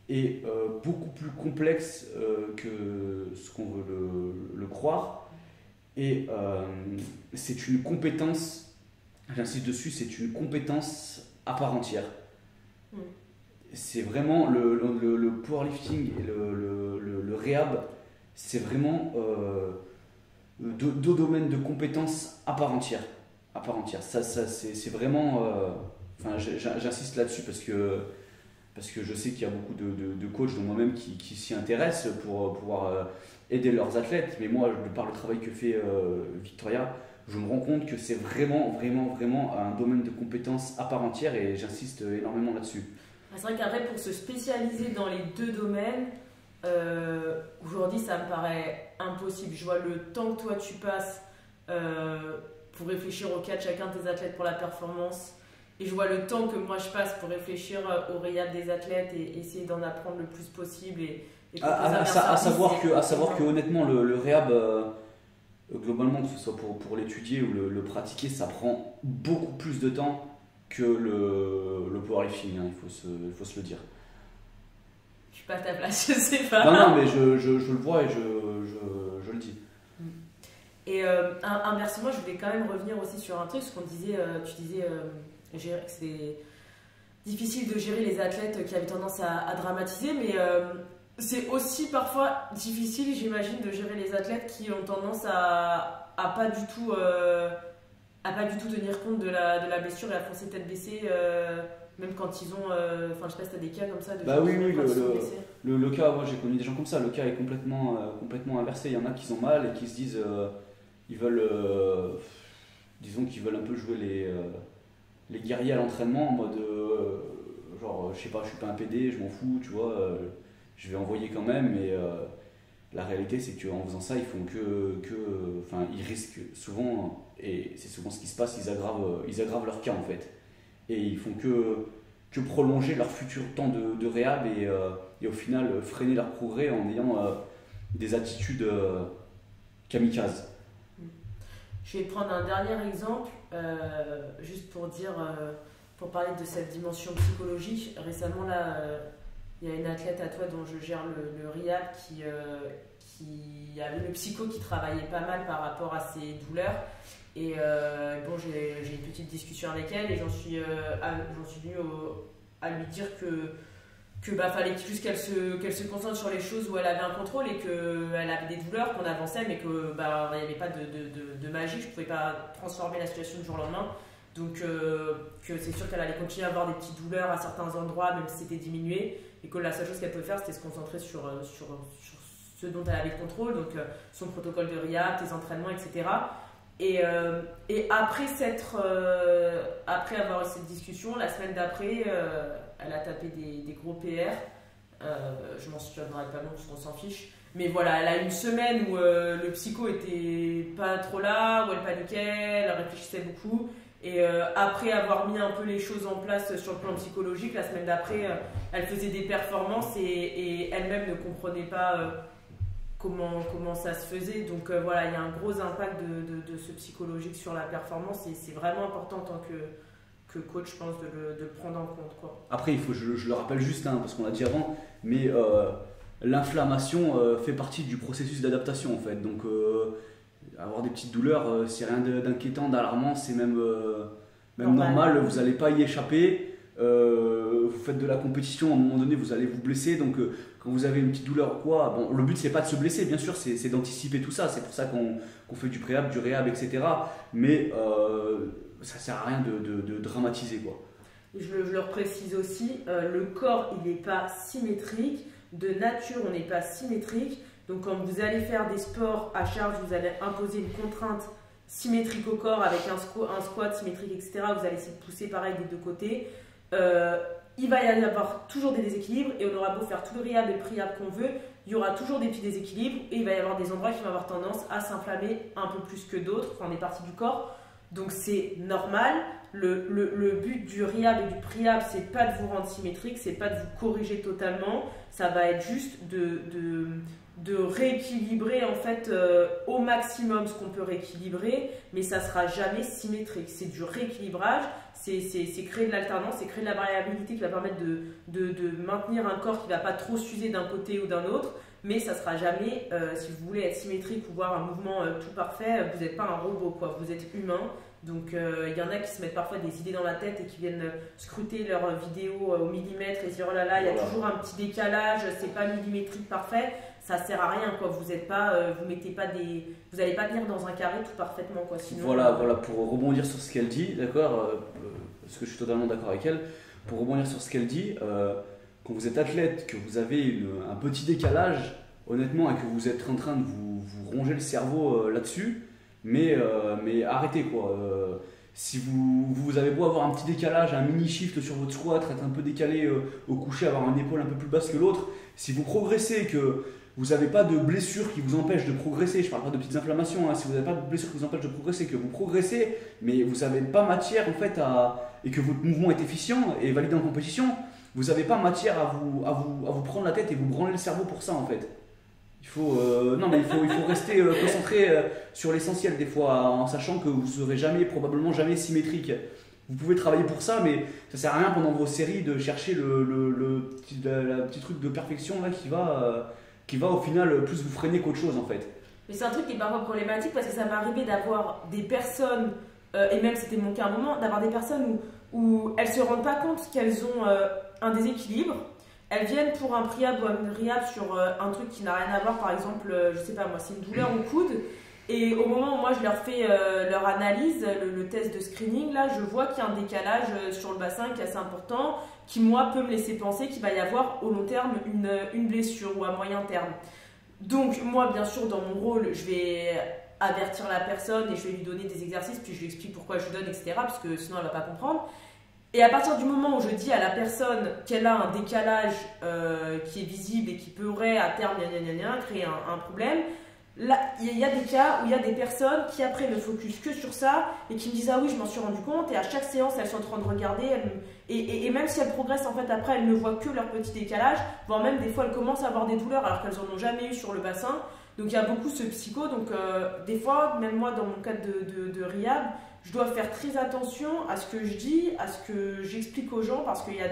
et beaucoup plus complexe que ce qu'on veut le croire. Et c'est une compétence, j'insiste dessus, c'est une compétence à part entière. C'est vraiment le powerlifting et le rehab, c'est vraiment deux domaines de compétences à part entière. Ça c'est vraiment... j'insiste là-dessus parce que je sais qu'il y a beaucoup de coachs, dont moi-même, qui s'y intéressent pour pouvoir aider leurs athlètes. Mais moi, par le travail que fait Victoria, je me rends compte que c'est vraiment un domaine de compétences à part entière, et j'insiste énormément là-dessus. C'est vrai qu'après, pour se spécialiser dans les deux domaines, aujourd'hui, ça me paraît impossible. Je vois le temps que toi tu passes pour réfléchir au cas de chacun de tes athlètes pour la performance, et je vois le temps que moi je passe pour réfléchir au rehab des athlètes et essayer d'en apprendre le plus possible. À savoir que honnêtement, le rehab, globalement, que ce soit pour l'étudier ou le pratiquer, ça prend beaucoup plus de temps que le powerlifting, hein, il faut se le dire. Je suis pas à ta place, je sais pas. Non, mais je le vois et je le dis. Et inversement, je voulais quand même revenir aussi sur un truc, ce qu'on disait, tu disais que c'est difficile de gérer les athlètes qui avaient tendance à dramatiser, mais c'est aussi parfois difficile, j'imagine, de gérer les athlètes qui ont tendance à pas du tout tenir compte de la blessure et à foncer tête baissée, même quand ils ont... je sais pas si tu as des cas comme ça. Le cas, moi j'ai connu des gens comme ça, le cas est complètement inversé. Il y en a qui ont mal et qui se disent, disons qu'ils veulent un peu jouer les guerriers à l'entraînement, en mode, genre, je sais pas, je suis pas un PD, je m'en fous, tu vois, je vais envoyer quand même, mais la réalité c'est qu'en faisant ça, ils font ils risquent souvent, et c'est souvent ce qui se passe, ils aggravent leur cas en fait. Et ils font que prolonger leur futur temps de réhab et au final freiner leur progrès en ayant des attitudes kamikazes. Je vais prendre un dernier exemple, juste pour dire, pour parler de cette dimension psychologique. Récemment, là, il y a une athlète à toi dont je gère le rehab qui avait le psycho qui travaillait pas mal par rapport à ses douleurs. Et bon, j'ai une petite discussion avec elle et j'en suis venue à lui dire que fallait juste qu'elle se concentre sur les choses où elle avait un contrôle et qu'elle avait des douleurs, qu'on avançait, mais qu'il n'y avait pas de magie, je ne pouvais pas transformer la situation du jour au lendemain. Donc que c'est sûr qu'elle allait continuer à avoir des petites douleurs à certains endroits, même si c'était diminué, et que la seule chose qu'elle pouvait faire, c'était se concentrer sur ce dont elle avait le contrôle, donc son protocole de rehab, tes entraînements, etc. Et après avoir eu cette discussion, la semaine d'après, elle a tapé des gros PR. Je m'en souviendrai pas non parce qu'on s'en fiche. Mais voilà, elle a une semaine où le psycho était pas trop là, où elle paniquait, elle réfléchissait beaucoup. Et après avoir mis un peu les choses en place sur le plan psychologique, la semaine d'après, elle faisait des performances et elle-même ne comprenait pas comment ça se faisait. Donc voilà, il y a un gros impact de ce psychologique sur la performance et c'est vraiment important en tant que coach, je pense, de le prendre en compte, quoi. Après, je le rappelle juste, parce qu'on l'a dit avant, mais l'inflammation fait partie du processus d'adaptation en fait. Donc avoir des petites douleurs, c'est rien d'inquiétant, d'alarmant, c'est même normal, vous n'allez pas y échapper. Vous faites de la compétition, à un moment donné vous allez vous blesser, donc quand vous avez une petite douleur ou quoi, bon, le but c'est pas de se blesser, bien sûr, c'est d'anticiper tout ça, c'est pour ça qu'on fait du préhab, du réhab, etc. Mais ça sert à rien de dramatiser, quoi. Je le reprécise aussi, le corps il n'est pas symétrique, de nature on n'est pas symétrique, donc quand vous allez faire des sports à charge, vous allez imposer une contrainte symétrique au corps avec un squat symétrique, etc. Vous allez essayer de pousser pareil des deux côtés. Il va y avoir toujours des déséquilibres et on aura beau faire tout le rehab et le prehab qu'on veut, il y aura toujours des petits déséquilibres et il va y avoir des endroits qui vont avoir tendance à s'inflammer un peu plus que d'autres, enfin des parties du corps. Donc c'est normal. Le but du rehab et du prehab, c'est pas de vous rendre symétrique, c'est pas de vous corriger totalement, ça va être juste de rééquilibrer en fait au maximum ce qu'on peut rééquilibrer, mais ça sera jamais symétrique. C'est du rééquilibrage, c'est créer de l'alternance, c'est créer de la variabilité qui va permettre de maintenir un corps qui ne va pas trop s'user d'un côté ou d'un autre, mais ça sera jamais, si vous voulez être symétrique ou voir un mouvement tout parfait, vous n'êtes pas un robot, quoi, vous êtes humain. Donc il y en a qui se mettent parfois des idées dans la tête et qui viennent scruter leurs vidéos au millimètre et se dire oh là là, il y a toujours un petit décalage, c'est pas millimétrique parfait, ça sert à rien, quoi. Vous êtes pas, vous allez pas tenir dans un carré tout parfaitement, quoi. Sinon, voilà, pour rebondir sur ce qu'elle dit, d'accord, parce que je suis totalement d'accord avec elle, pour rebondir sur ce qu'elle dit, quand vous êtes athlète, que vous avez un petit décalage, honnêtement, et que vous êtes en train de vous ronger le cerveau là-dessus, mais arrêtez, quoi. Si vous avez beau avoir un petit décalage, un mini shift sur votre squat, être un peu décalé au coucher, avoir une épaule un peu plus basse que l'autre, si vous progressez, que vous n'avez pas de blessure qui vous empêche de progresser, je ne parle pas de petites inflammations, si vous n'avez pas de blessure qui vous empêche de progresser, que vous progressez, mais vous n'avez pas matière en fait et que votre mouvement est efficient et validé en compétition, vous n'avez pas matière à vous prendre la tête et vous branler le cerveau pour ça en fait. Il faut rester concentré sur l'essentiel des fois, en sachant que vous ne serez probablement jamais symétrique. Vous pouvez travailler pour ça, mais ça ne sert à rien pendant vos séries de chercher le petit truc de perfection là qui va au final plus vous freiner qu'autre chose en fait. Mais c'est un truc qui est parfois problématique parce que ça m'est arrivé d'avoir des personnes, et même c'était mon cas à un moment, d'avoir des personnes où elles ne se rendent pas compte qu'elles ont un déséquilibre. Elles viennent pour un prehab ou un rehab sur un truc qui n'a rien à voir, par exemple, je sais pas moi, c'est une douleur au coude. Et au moment où moi je leur fais leur analyse, le test de screening, là je vois qu'il y a un décalage sur le bassin qui est assez important, qui moi peut me laisser penser qu'il va y avoir au long terme une blessure ou à moyen terme. Donc moi bien sûr dans mon rôle je vais avertir la personne et je vais lui donner des exercices, puis je lui explique pourquoi je lui donne, etc. parce que sinon elle va pas comprendre. Et à partir du moment où je dis à la personne qu'elle a un décalage qui est visible et qui pourrait à terme créer un problème, là, il y a des cas où il y a des personnes qui après ne focus que sur ça et qui me disent ah oui je m'en suis rendu compte, et à chaque séance elles sont en train de regarder et même si elles progressent en fait après elles ne voient que leur petit décalage, voire même des fois elles commencent à avoir des douleurs alors qu'elles en ont jamais eu sur le bassin. Donc il y a beaucoup ce psycho. Donc des fois, même moi dans mon cadre de rehab, je dois faire très attention à ce que je dis, à ce que j'explique aux gens, parce qu'il y a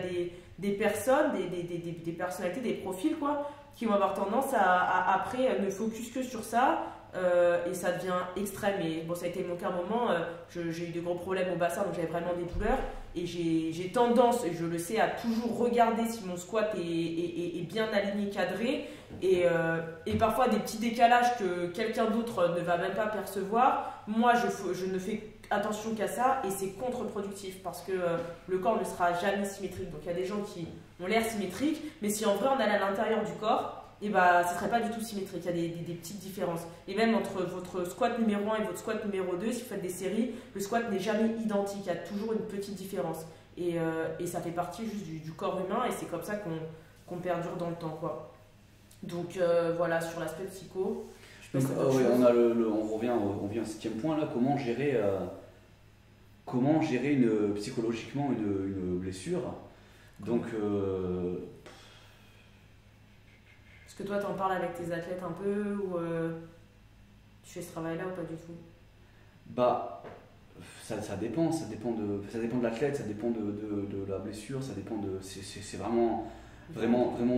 des personnes, des personnalités, des profils quoi, qui vont avoir tendance à après ne focus que sur ça. Et ça devient extrême. Et bon, ça a été mon cas à un moment. J'ai eu de gros problèmes au bassin, donc j'avais vraiment des douleurs. Et j'ai tendance, et je le sais, à toujours regarder si mon squat est bien aligné, cadré. Et parfois des petits décalages que quelqu'un d'autre ne va même pas percevoir. Moi, je ne fais attention qu'à ça, et c'est contre-productif parce que le corps ne sera jamais symétrique. Donc il y a des gens qui ont l'air symétriques, mais si en vrai on allait à l'intérieur du corps, et bah, ce ne serait pas du tout symétrique. Il y a des petites différences. Et même entre votre squat numéro 1 et votre squat numéro 2, si vous faites des séries, le squat n'est jamais identique. Il y a toujours une petite différence. Et ça fait partie juste du corps humain, et c'est comme ça qu'on perdure dans le temps, quoi. Donc voilà, sur l'aspect psycho. Donc, oui, on revient au 7e point là. Comment gérer psychologiquement une blessure. Donc est-ce que toi t'en parles avec tes athlètes un peu, ou tu fais ce travail là ou pas du tout? Bah ça dépend de l'athlète, ça dépend de la blessure, ça dépend de c'est vraiment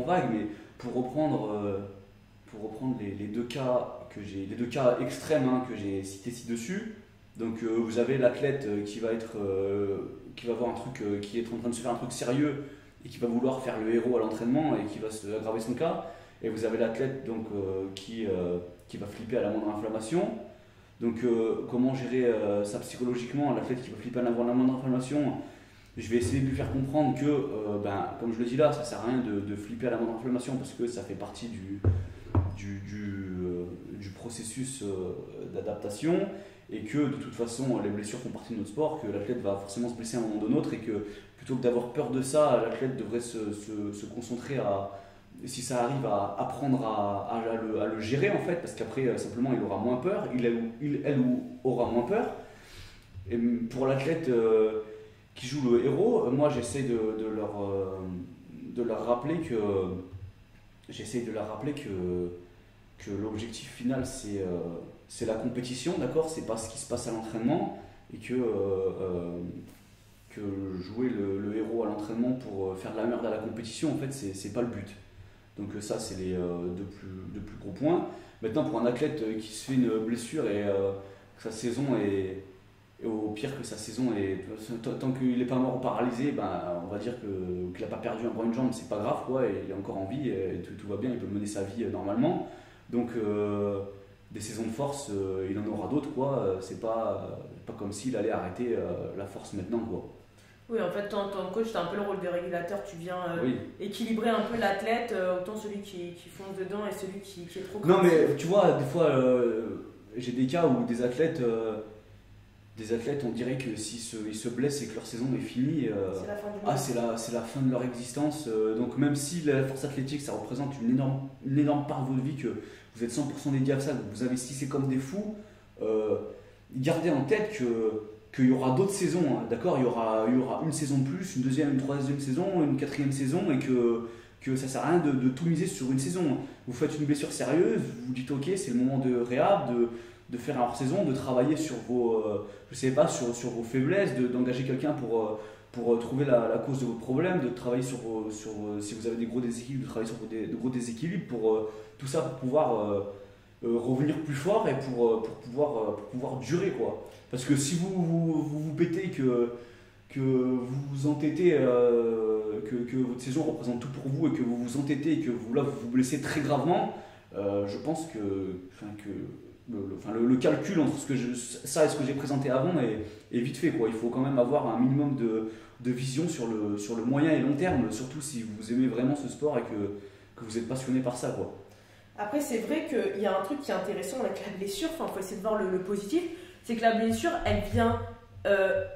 vague. Mais pour reprendre les deux cas extrêmes que j'ai cités ci-dessus. Donc vous avez l'athlète qui va voir un truc, qui est en train de se faire un truc sérieux et qui va vouloir faire le héros à l'entraînement et qui va aggraver son cas. Et vous avez l'athlète donc qui va flipper à la moindre inflammation. Donc comment gérer ça psychologiquement? L'athlète qui va flipper à la moindre inflammation, je vais essayer de lui faire comprendre que, comme je le dis là, ça sert à rien de flipper à la moindre inflammation, parce que ça fait partie du processus d'adaptation, et que de toute façon les blessures font partie de notre sport, que l'athlète va forcément se blesser à un moment ou d'un autre, et que plutôt que d'avoir peur de ça, l'athlète devrait se concentrer à, si ça arrive, à apprendre à le gérer en fait, parce qu'après simplement il aura moins peur, elle aura moins peur. Et pour l'athlète qui joue le héros, moi j'essaie de leur rappeler que l'objectif final c'est la compétition, d'accord, c'est pas ce qui se passe à l'entraînement, et que jouer le héros à l'entraînement pour faire de la merde à la compétition, en fait c'est pas le but. Donc ça c'est les deux plus gros points. Maintenant, pour un athlète qui se fait une blessure et que sa saison est, et au pire que sa saison est, tant qu'il n'est pas mort ou paralysé, on va dire qu'il n'a pas perdu un bras, une jambe, c'est pas grave quoi, et il est encore en vie et tout va bien, il peut mener sa vie normalement. Donc des saisons de force, il en aura d'autres quoi. C'est pas comme s'il allait arrêter la force maintenant quoi. Oui, en fait, en tant que coach, tu as un peu le rôle de régulateur, tu viens oui. équilibrer un peu l'athlète, autant celui qui fonce dedans et celui qui est trop Non, mais tu vois, des fois, j'ai des cas où des athlètes, on dirait que s'ils se blessent et que leur saison est finie, c'est la fin du monde. c'est la fin de leur existence. Donc même si la force athlétique, ça représente une énorme part de votre vie, que vous êtes 100% dédié à ça, que vous investissez comme des fous, gardez en tête qu'il y aura d'autres saisons, hein, d'accord, il y aura une saison de plus, une deuxième, une troisième saison, une quatrième saison, et que ça sert à rien de tout miser sur une saison. Vous faites une blessure sérieuse, vous dites ok, c'est le moment de réhab, de faire un hors-saison, de travailler sur vos, sur vos faiblesses, d'engager quelqu'un pour trouver la cause de votre problème, de travailler sur si vous avez des gros déséquilibres, de travailler sur de gros déséquilibres, pour tout ça, pour pouvoir revenir plus fort et pour pouvoir durer quoi. Parce que si vous pétez, que vous vous entêtez, que votre saison représente tout pour vous, et que vous vous entêtez et que vous vous blessez très gravement, je pense que le calcul entre ça et ce que j'ai présenté avant est vite fait quoi. Il faut quand même avoir un minimum de vision sur le moyen et long terme, surtout si vous aimez vraiment ce sport et que vous êtes passionné par ça quoi. Après, c'est vrai qu'il y a un truc qui est intéressant avec la blessure, il faut essayer de voir le positif, c'est que la blessure, elle vient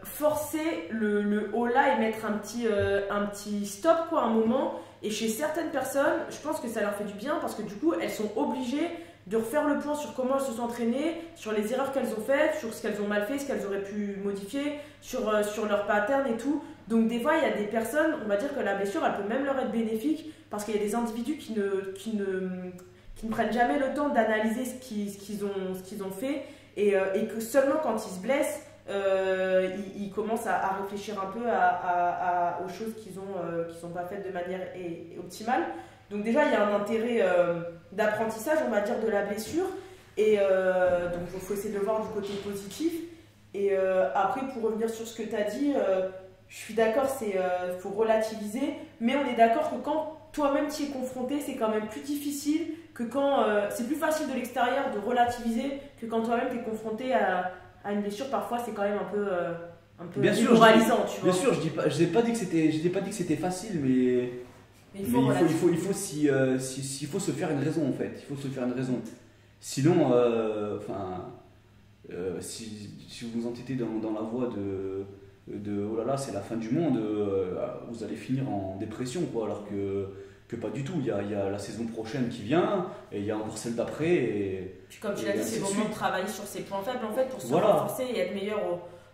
forcer le haut là et mettre un petit stop quoi, un moment. Et chez certaines personnes, je pense que ça leur fait du bien, parce que du coup, elles sont obligées de refaire le point sur comment elles se sont entraînées, sur les erreurs qu'elles ont faites, sur ce qu'elles ont mal fait, ce qu'elles auraient pu modifier, sur leur pattern et tout. Donc des fois, il y a des personnes, on va dire que la blessure, elle peut même leur être bénéfique, parce qu'il y a des individus qui qui ne prennent jamais le temps d'analyser ce qu'ils ont fait et que seulement quand ils se blessent, ils commencent à réfléchir un peu aux choses qui sont pas faites de manière optimale. Donc déjà, il y a un intérêt d'apprentissage, on va dire, de la blessure. Et donc, il faut essayer de le voir du côté positif. Et après, pour revenir sur ce que tu as dit, je suis d'accord, il faut relativiser. Mais on est d'accord que quand toi-même tu y es confronté, c'est quand même plus difficile que quand... c'est plus facile de l'extérieur de relativiser que quand toi-même tu es confronté à une blessure. Parfois, c'est quand même un peu démoralisant, tu vois. Bien sûr, je n'ai pas dit que c'était facile, mais il faut s'il faut se faire une raison, en fait. Il faut se faire une raison. Sinon, si vous vous entêtez dans la voie de oh là là, c'est la fin du monde, vous allez finir en dépression, quoi, alors que pas du tout. Il y a la saison prochaine qui vient, et il y a encore celle d'après. Et puis comme tu l'as dit, c'est le moment de travailler sur ses points faibles, en fait, pour se renforcer et être meilleur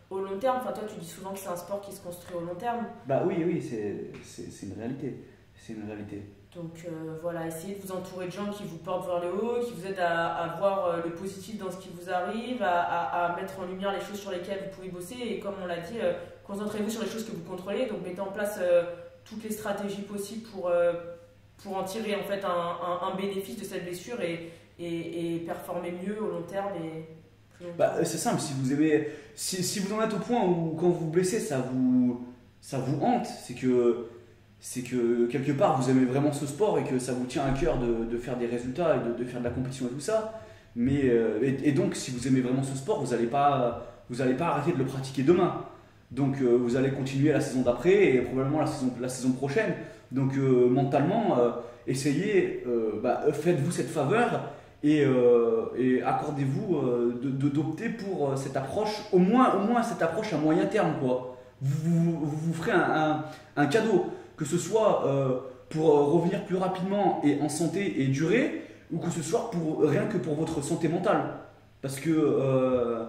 au long terme. Enfin, toi, tu dis souvent que c'est un sport qui se construit au long terme. Bah oui, c'est une réalité. C'est une réalité. Donc voilà, essayez de vous entourer de gens qui vous portent vers le haut, qui vous aident à voir le positif dans ce qui vous arrive, à mettre en lumière les choses sur lesquelles vous pouvez bosser. Et comme on l'a dit, concentrez-vous sur les choses que vous contrôlez. Donc mettez en place toutes les stratégies possibles pour en tirer en fait un bénéfice de cette blessure et performer mieux au long terme. C'est simple, si vous en êtes au point où quand vous vous blessez, ça vous hante, c'est que quelque part vous aimez vraiment ce sport et que ça vous tient à cœur de faire des résultats et de faire de la compétition et tout ça. Mais, et donc si vous aimez vraiment ce sport, vous n'allez pas arrêter de le pratiquer demain. Donc vous allez continuer la saison d'après et probablement la saison prochaine. Donc mentalement, essayez, faites-vous cette faveur et accordez-vous d'opter pour cette approche, au moins cette approche à moyen terme, quoi. Vous ferez un cadeau. Que ce soit pour revenir plus rapidement et en santé et durer, ou que ce soit rien que pour votre santé mentale. Parce que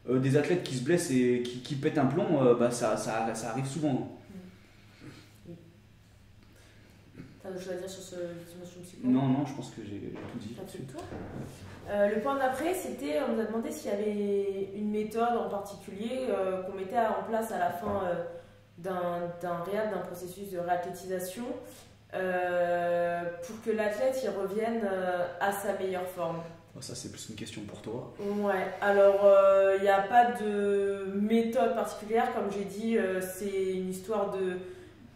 des athlètes qui se blessent et qui pètent un plomb, ça arrive souvent. T'as d'autres choses à dire sur cette dimension psycho ? Non, je pense que j'ai tout dit. T'as fait le tour. Le point d'après, c'était, on nous a demandé s'il y avait une méthode en particulier qu'on mettait en place à la fin d'un réhab, d'un processus de réathlétisation pour que l'athlète y revienne à sa meilleure forme. Ça, c'est plus une question pour toi. Ouais, alors il n'y a pas de méthode particulière, comme j'ai dit, c'est une histoire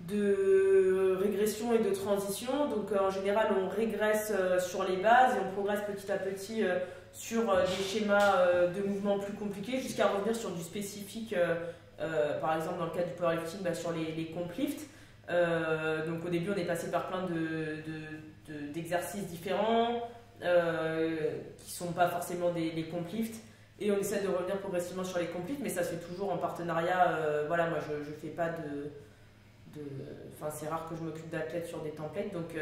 de régression et de transition. Donc en général, on régresse sur les bases et on progresse petit à petit sur des schémas de mouvements plus compliqués jusqu'à revenir sur du spécifique. Par exemple, dans le cas du powerlifting, sur les complifts. Donc au début, on est passé par plein d'exercices différents qui sont pas forcément des complifts. Et on essaie de revenir progressivement sur les complifts, mais ça se fait toujours en partenariat. Moi, je fais pas c'est rare que je m'occupe d'athlètes sur des templates, donc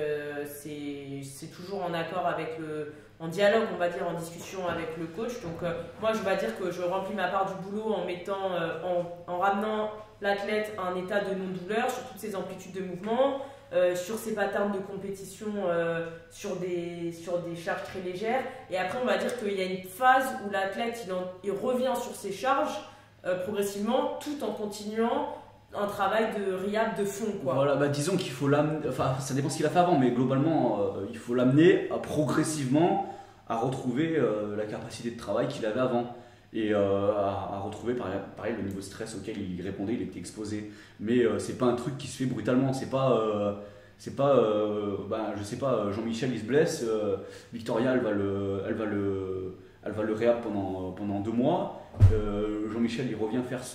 c'est toujours en accord avec en dialogue, on va dire, en discussion avec le coach. Donc moi, je vais dire que je remplis ma part du boulot en mettant, en ramenant l'athlète à un état de non-douleur sur toutes ses amplitudes de mouvement, sur ses patterns de compétition, sur des charges très légères. Et après, on va dire qu'il y a une phase où l'athlète il revient sur ses charges progressivement, tout en continuant un travail de rehab de fond, quoi. Voilà, disons qu'il faut l'amener, ça dépend ce qu'il a fait avant, mais globalement il faut l'amener progressivement à retrouver la capacité de travail qu'il avait avant et à retrouver pareil le niveau de stress auquel il répondait, il était exposé. Mais c'est pas un truc qui se fait brutalement, je sais pas, Jean-Michel il se blesse, Victoria elle va le rehab pendant 2 mois, Jean-Michel il revient faire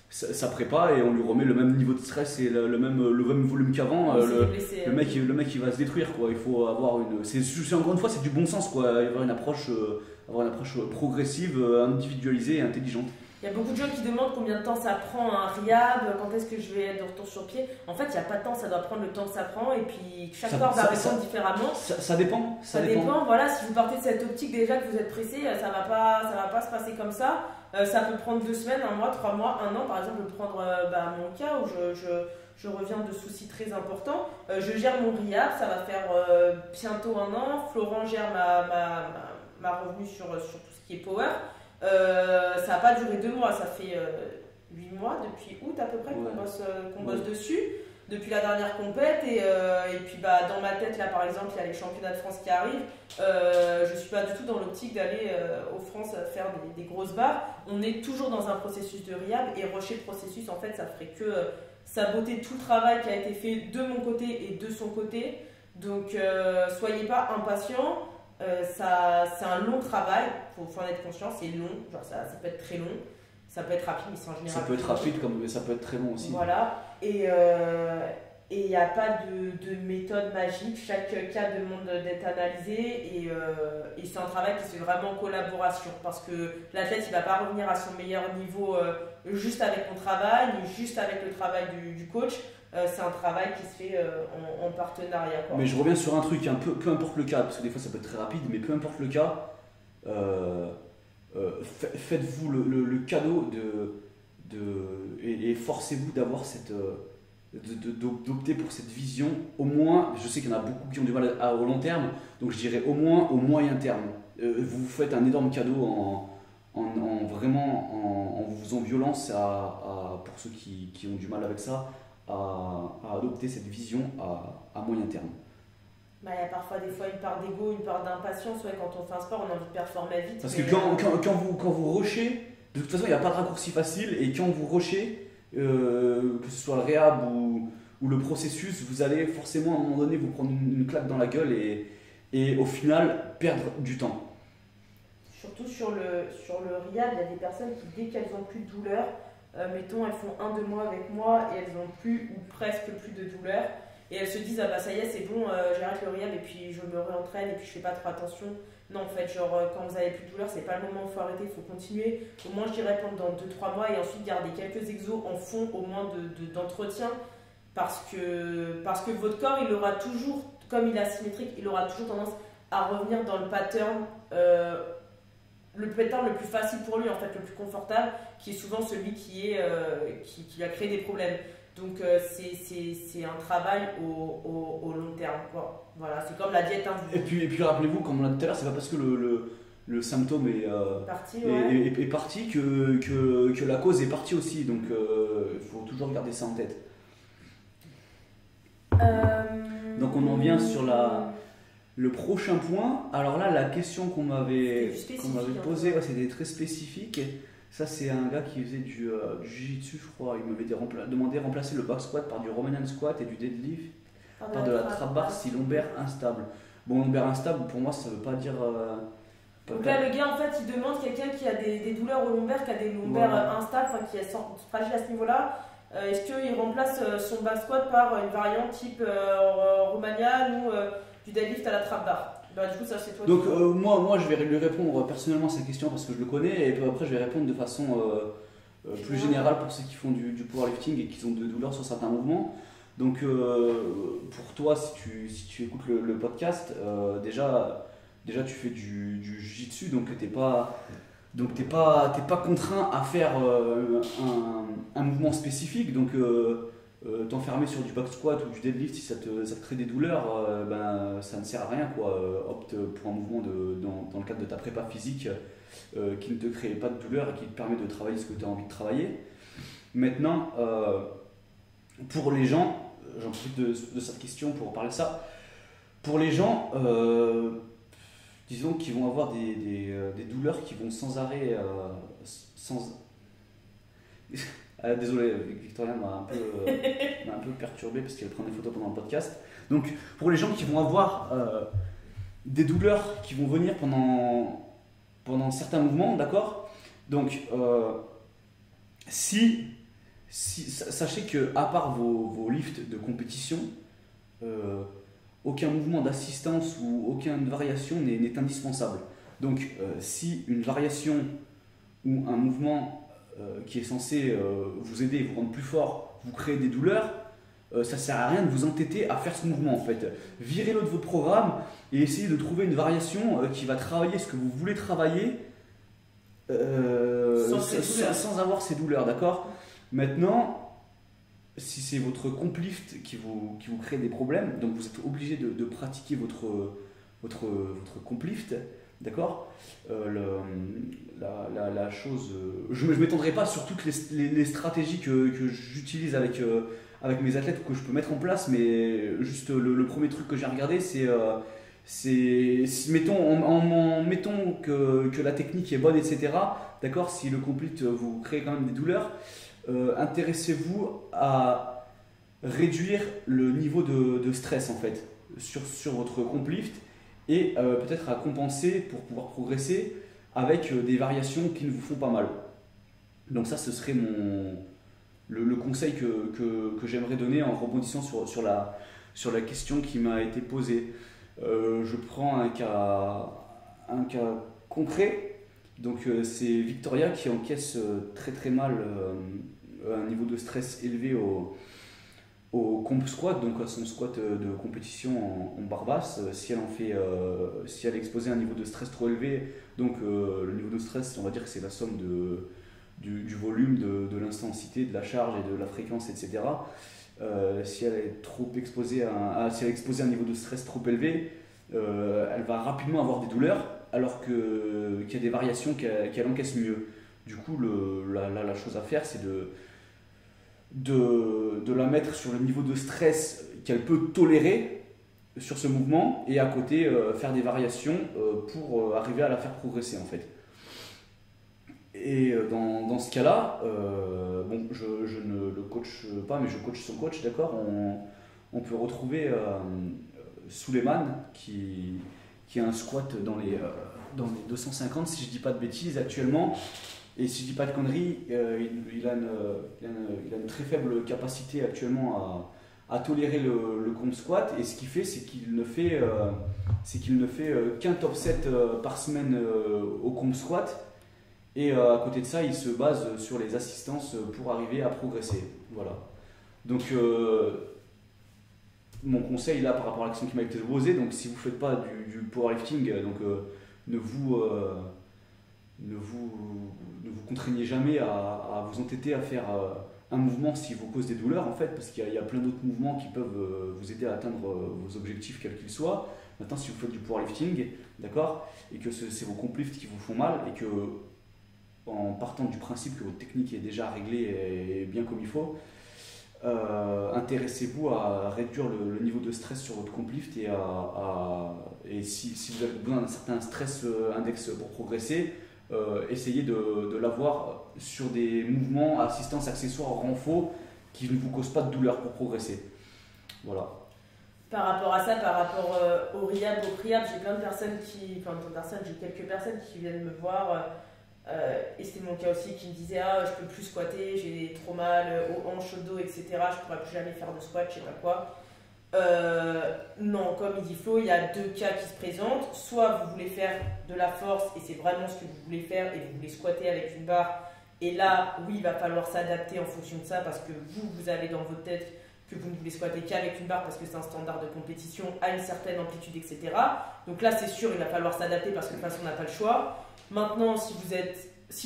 sa prépa et on lui remet le même niveau de stress et le même volume qu'avant. Le mec il va se détruire, quoi. Il faut avoir encore une fois, c'est du bon sens, quoi. Avoir une approche progressive, individualisée et intelligente. Il y a beaucoup de gens qui demandent combien de temps ça prend un rehab, quand est-ce que je vais être de retour sur pied. En fait, il n'y a pas de temps, ça doit prendre le temps que ça prend et puis chaque corps va répondre différemment. Ça dépend. Ça dépend. Voilà, si vous partez de cette optique déjà que vous êtes pressé, ça va pas se passer comme ça. Ça peut prendre 2 semaines, 1 mois, 3 mois, 1 an. Par exemple, je vais prendre mon cas où je reviens de soucis très importants. Je gère mon RIAB, ça va faire bientôt 1 an. Florent gère ma revenu sur tout ce qui est Power. Ça n'a pas duré 2 mois, ça fait 8 mois, depuis août à peu près qu'on bosse dessus, depuis la dernière compète. Et puis dans ma tête, là par exemple, il y a les championnats de France qui arrivent. Je ne suis pas du tout dans l'optique d'aller aux France faire des grosses barres. On est toujours dans un processus de RIAB et rusher le processus, en fait, ça ferait que saboter tout le travail qui a été fait de mon côté et de son côté. Donc, soyez pas impatients. C'est un long travail, il faut en être conscient, c'est long, genre ça peut être très long, ça peut être rapide, mais c'est en général. Ça peut être rapide, comme ça peut être très long aussi. Voilà, et il n'y a pas de méthode magique, chaque cas demande d'être analysé, et c'est un travail qui se fait vraiment en collaboration, parce que l'athlète il ne va pas revenir à son meilleur niveau juste avec mon travail, ni juste avec le travail du coach. C'est un travail qui se fait en partenariat. Quoi. Mais je reviens sur un truc, hein, peu importe le cas, parce que des fois ça peut être très rapide, mais peu importe le cas, faites-vous le cadeau et forcez-vous d'avoir d'opter pour cette vision, au moins, je sais qu'il y en a beaucoup qui ont du mal au long terme, donc je dirais au moins au moyen terme. Vous vous faites un énorme cadeau en vous faisant violence pour ceux qui ont du mal avec ça, à adopter cette vision à moyen terme. Il y a parfois des fois une part d'ego, une part d'impatience. Ouais, quand on fait un sport, on a envie de performer vite. Parce que quand vous rushez, de toute façon, il n'y a pas de raccourci facile. Et quand vous rushez, que ce soit le réhab ou le processus, vous allez forcément à un moment donné vous prendre une claque dans la gueule et au final perdre du temps. Surtout sur le RIAB, il y a des personnes qui, dès qu'elles n'ont plus de douleur, mettons, elles font 1-2 mois avec moi et elles n'ont plus ou presque plus de douleur. Et elles se disent, ah bah ça y est, c'est bon, j'arrête le RIAB et puis je me réentraîne et puis je fais pas trop attention. Non, en fait, genre, quand vous avez plus de douleur, c'est pas le moment où il faut arrêter, il faut continuer. Au moins, je dirais pendant 2-3 mois et ensuite garder quelques exos en fond, au moins d'entretien. Parce que votre corps, il aura toujours, comme il est asymétrique, il aura toujours tendance à revenir dans le pattern le plus facile pour lui, en fait, le plus confortable, qui est souvent celui qui a créé des problèmes. Donc c'est un travail au long terme, quoi. Voilà, c'est comme la diète. Hein, et puis rappelez-vous, comme on l'a dit tout à l'heure, c'est pas parce que le symptôme est parti que la cause est partie aussi. Donc il faut toujours garder ça en tête. Donc on en vient sur le prochain point. Alors là, la question qu'on m'avait posée, c'était très spécifique. Ça, c'est un gars qui faisait du jiu-jitsu, je crois. Il m'avait demandé de remplacer le back squat par du Romanian squat et du deadlift par de la trap bar si lombaire instable. Bon, lombaire instable, pour moi, ça veut pas dire. Donc là, le gars, en fait, il demande quelqu'un qui a des douleurs au lombaire, qui a des lombaires instables, enfin qui est fragile à ce niveau-là. Est-ce qu'il remplace son back squat par une variante type Romanian ou du deadlift à la trap bar? Bah, du coup, ça, c'est toi. Donc, moi, je vais lui répondre personnellement à cette question parce que je le connais, et puis après, je vais répondre de façon plus générale pour ceux qui font du powerlifting et qui ont de douleurs sur certains mouvements. Donc, pour toi, si tu écoutes le podcast, déjà, tu fais du jiu-jitsu, donc t'es pas contraint à faire un mouvement spécifique. Donc, t'enfermer sur du back squat ou du deadlift si ça te crée des douleurs, ça ne sert à rien, quoi. Opte pour un mouvement dans le cadre de ta prépa physique qui ne te crée pas de douleur et qui te permet de travailler ce que tu as envie de travailler. Maintenant, pour les gens, j'en profite de cette question pour parler de ça. Pour les gens, disons qu'ils vont avoir des douleurs qui vont sans arrêt, désolé, Victoria m'a un peu perturbé parce qu'elle prend des photos pendant le podcast. Donc, pour les gens qui vont avoir des douleurs qui vont venir pendant certains mouvements, d'accord ? Donc, sachez que à part vos lifts de compétition, aucun mouvement d'assistance ou aucune variation n'est indispensable. Donc, si une variation ou un mouvement qui est censé vous aider et vous rendre plus fort, vous créez des douleurs, ça sert à rien de vous entêter à faire ce mouvement en fait. Virez-le de votre programme et essayez de trouver une variation qui va travailler ce que vous voulez travailler sans avoir ces douleurs, d'accord ? Maintenant, si c'est votre complift qui vous crée des problèmes, donc vous êtes obligé de pratiquer votre complift, d'accord. La chose, je ne m'étendrai pas sur toutes les stratégies que j'utilise avec mes athlètes ou que je peux mettre en place, mais juste le premier truc que j'ai regardé, c'est mettons que la technique est bonne, etc. D'accord, si le complift vous crée quand même des douleurs, intéressez-vous à réduire le niveau de stress en fait sur votre complift et peut-être à compenser pour pouvoir progresser avec des variations qui ne vous font pas mal. Donc ça, ce serait le conseil que j'aimerais donner en rebondissant sur la question qui m'a été posée. Je prends un cas concret. Donc c'est Victoria qui encaisse très très mal un niveau de stress élevé au comp squat, donc à son squat de compétition en barre basse. Si elle est exposée à un niveau de stress trop élevé, donc le niveau de stress, on va dire que c'est la somme du volume, de l'intensité, de la charge et de la fréquence, etc. Si elle est trop exposée si elle est exposée à un niveau de stress trop élevé, elle va rapidement avoir des douleurs, alors qu'il y a des variations qu'elle encaisse mieux. Du coup, la chose à faire, c'est de la mettre sur le niveau de stress qu'elle peut tolérer sur ce mouvement, et à côté faire des variations pour arriver à la faire progresser en fait. Et dans ce cas-là, bon, je ne le coach pas, mais je coach son coach, d'accord. On peut retrouver Suleiman qui a un squat dans les 250, si je dis pas de bêtises actuellement, et si je dis pas de conneries, il a une très faible capacité actuellement à tolérer le comp squat, et ce qu'il fait, c'est qu'il ne fait qu'un top 7 par semaine au comp squat, et à côté de ça, il se base sur les assistances pour arriver à progresser. Voilà. Donc mon conseil là par rapport à l'action qui m'a été posée, donc si vous ne faites pas du powerlifting, donc ne vous contraignez jamais à vous entêter à faire un mouvement si vous cause des douleurs en fait, parce qu'il y a plein d'autres mouvements qui peuvent vous aider à atteindre vos objectifs quels qu'ils soient. Maintenant, si vous faites du powerlifting, d'accord, et que c'est vos complifts qui vous font mal, et que en partant du principe que votre technique est déjà réglée et bien comme il faut, intéressez-vous à réduire le niveau de stress sur votre complift, et si vous avez besoin d'un certain stress index pour progresser, essayez de l'avoir sur des mouvements, assistance, accessoires, renfort qui ne vous causent pas de douleur pour progresser. Voilà. Par rapport à ça, par rapport au RIAB, au PRIAB, j'ai quelques personnes qui viennent me voir, et c'était mon cas aussi, qui me disaient je peux plus squatter, j'ai trop mal aux hanches, au dos, etc. Je pourrais plus jamais faire de squat, je sais pas quoi. Non, comme il dit Flo, il y a deux cas qui se présentent. Soit vous voulez faire de la force et c'est vraiment ce que vous voulez faire et vous voulez squatter avec une barre, et là, oui, il va falloir s'adapter en fonction de ça, parce que vous avez dans votre tête que vous ne voulez squatter qu'avec une barre parce que c'est un standard de compétition à une certaine amplitude, etc. Donc là, c'est sûr, il va falloir s'adapter parce que de toute façon, on n'a pas le choix. Maintenant, si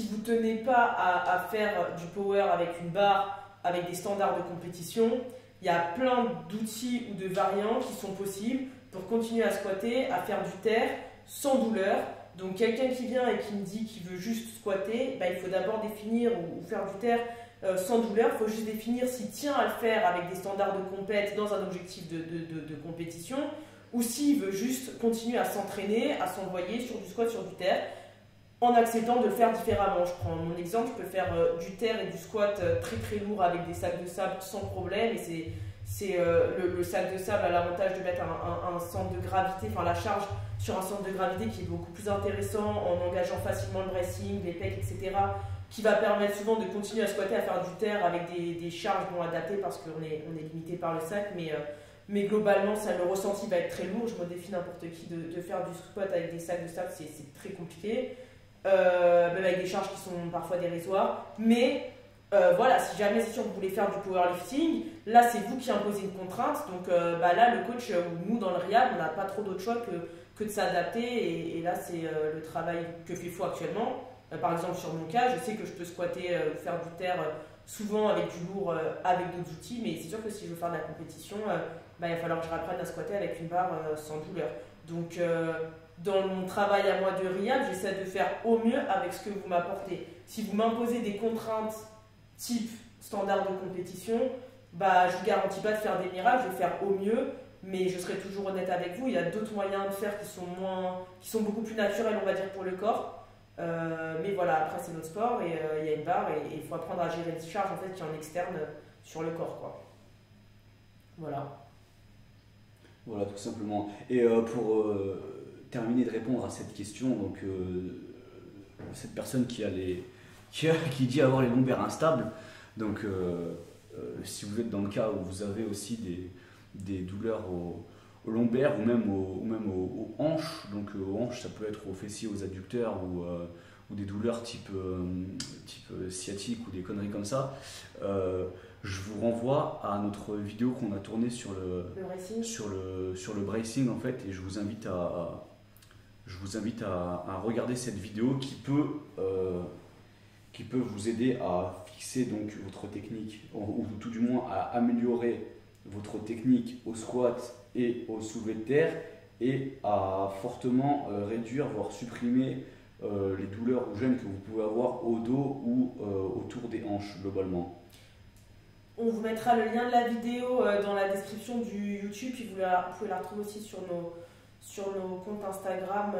vous tenez pas à faire du power avec une barre, avec des standards de compétition, il y a plein d'outils ou de variantes qui sont possibles pour continuer à squatter, à faire du terre sans douleur. Donc quelqu'un qui vient et qui me dit qu'il veut juste squatter, il faut d'abord définir ou faire du terre sans douleur. Il faut juste définir s'il tient à le faire avec des standards de compète dans un objectif de compétition, ou s'il veut juste continuer à s'entraîner, à s'envoyer sur du squat, sur du terre, en acceptant de le faire différemment. Je prends mon exemple, je peux faire du terre et du squat très très lourd avec des sacs de sable sans problème, et le sac de sable a l'avantage de mettre un centre de gravité, enfin la charge sur un centre de gravité qui est beaucoup plus intéressant en engageant facilement le bracing, les pecs, etc., qui va permettre souvent de continuer à squatter, à faire du terre avec des charges non adaptées parce qu'on est limité par le sac, mais globalement le ressenti va être très lourd. Je modifie n'importe qui de faire du squat avec des sacs de sable, c'est très compliqué, même avec des charges qui sont parfois dérisoires, mais voilà, si jamais c'est sûr que vous voulez faire du powerlifting, là c'est vous qui imposez une contrainte, donc là le coach ou nous dans le RIAB, on n'a pas trop d'autre choix que de s'adapter, et là c'est le travail que fait Flo actuellement, Par exemple, sur mon cas, je sais que je peux squatter, faire du terre souvent avec du lourd, avec d'autres outils, mais c'est sûr que si je veux faire de la compétition, il va falloir que je reprenne à squatter avec une barre sans douleur. Donc, dans mon travail à moi de rehab, j'essaie de faire au mieux avec ce que vous m'apportez. Si vous m'imposez des contraintes type standard de compétition, je ne vous garantis pas de faire des miracles, je vais faire au mieux, mais je serai toujours honnête avec vous. Il y a d'autres moyens de faire qui sont beaucoup plus naturels, on va dire, pour le corps. Mais voilà, après c'est notre sport et il y a une barre et il faut apprendre à gérer des charges en fait qui est en externe sur le corps, quoi. Voilà. Voilà, tout simplement. Et pour terminer de répondre à cette question, donc cette personne qui dit avoir les lombaires instables, donc si vous êtes dans le cas où vous avez aussi des douleurs aux lombaires ou même aux hanches, donc aux hanches ça peut être aux fessiers, aux adducteurs ou des douleurs type sciatique ou des conneries comme ça, je vous renvoie à notre vidéo qu'on a tournée sur le bracing en fait, et je vous invite à regarder cette vidéo qui peut vous aider à fixer donc votre technique, ou tout du moins à améliorer votre technique au squat et au soulevé de terre, et à fortement réduire, voire supprimer les douleurs ou gênes que vous pouvez avoir au dos ou autour des hanches globalement. On vous mettra le lien de la vidéo dans la description du YouTube, puis vous pouvez la retrouver aussi sur nos comptes Instagram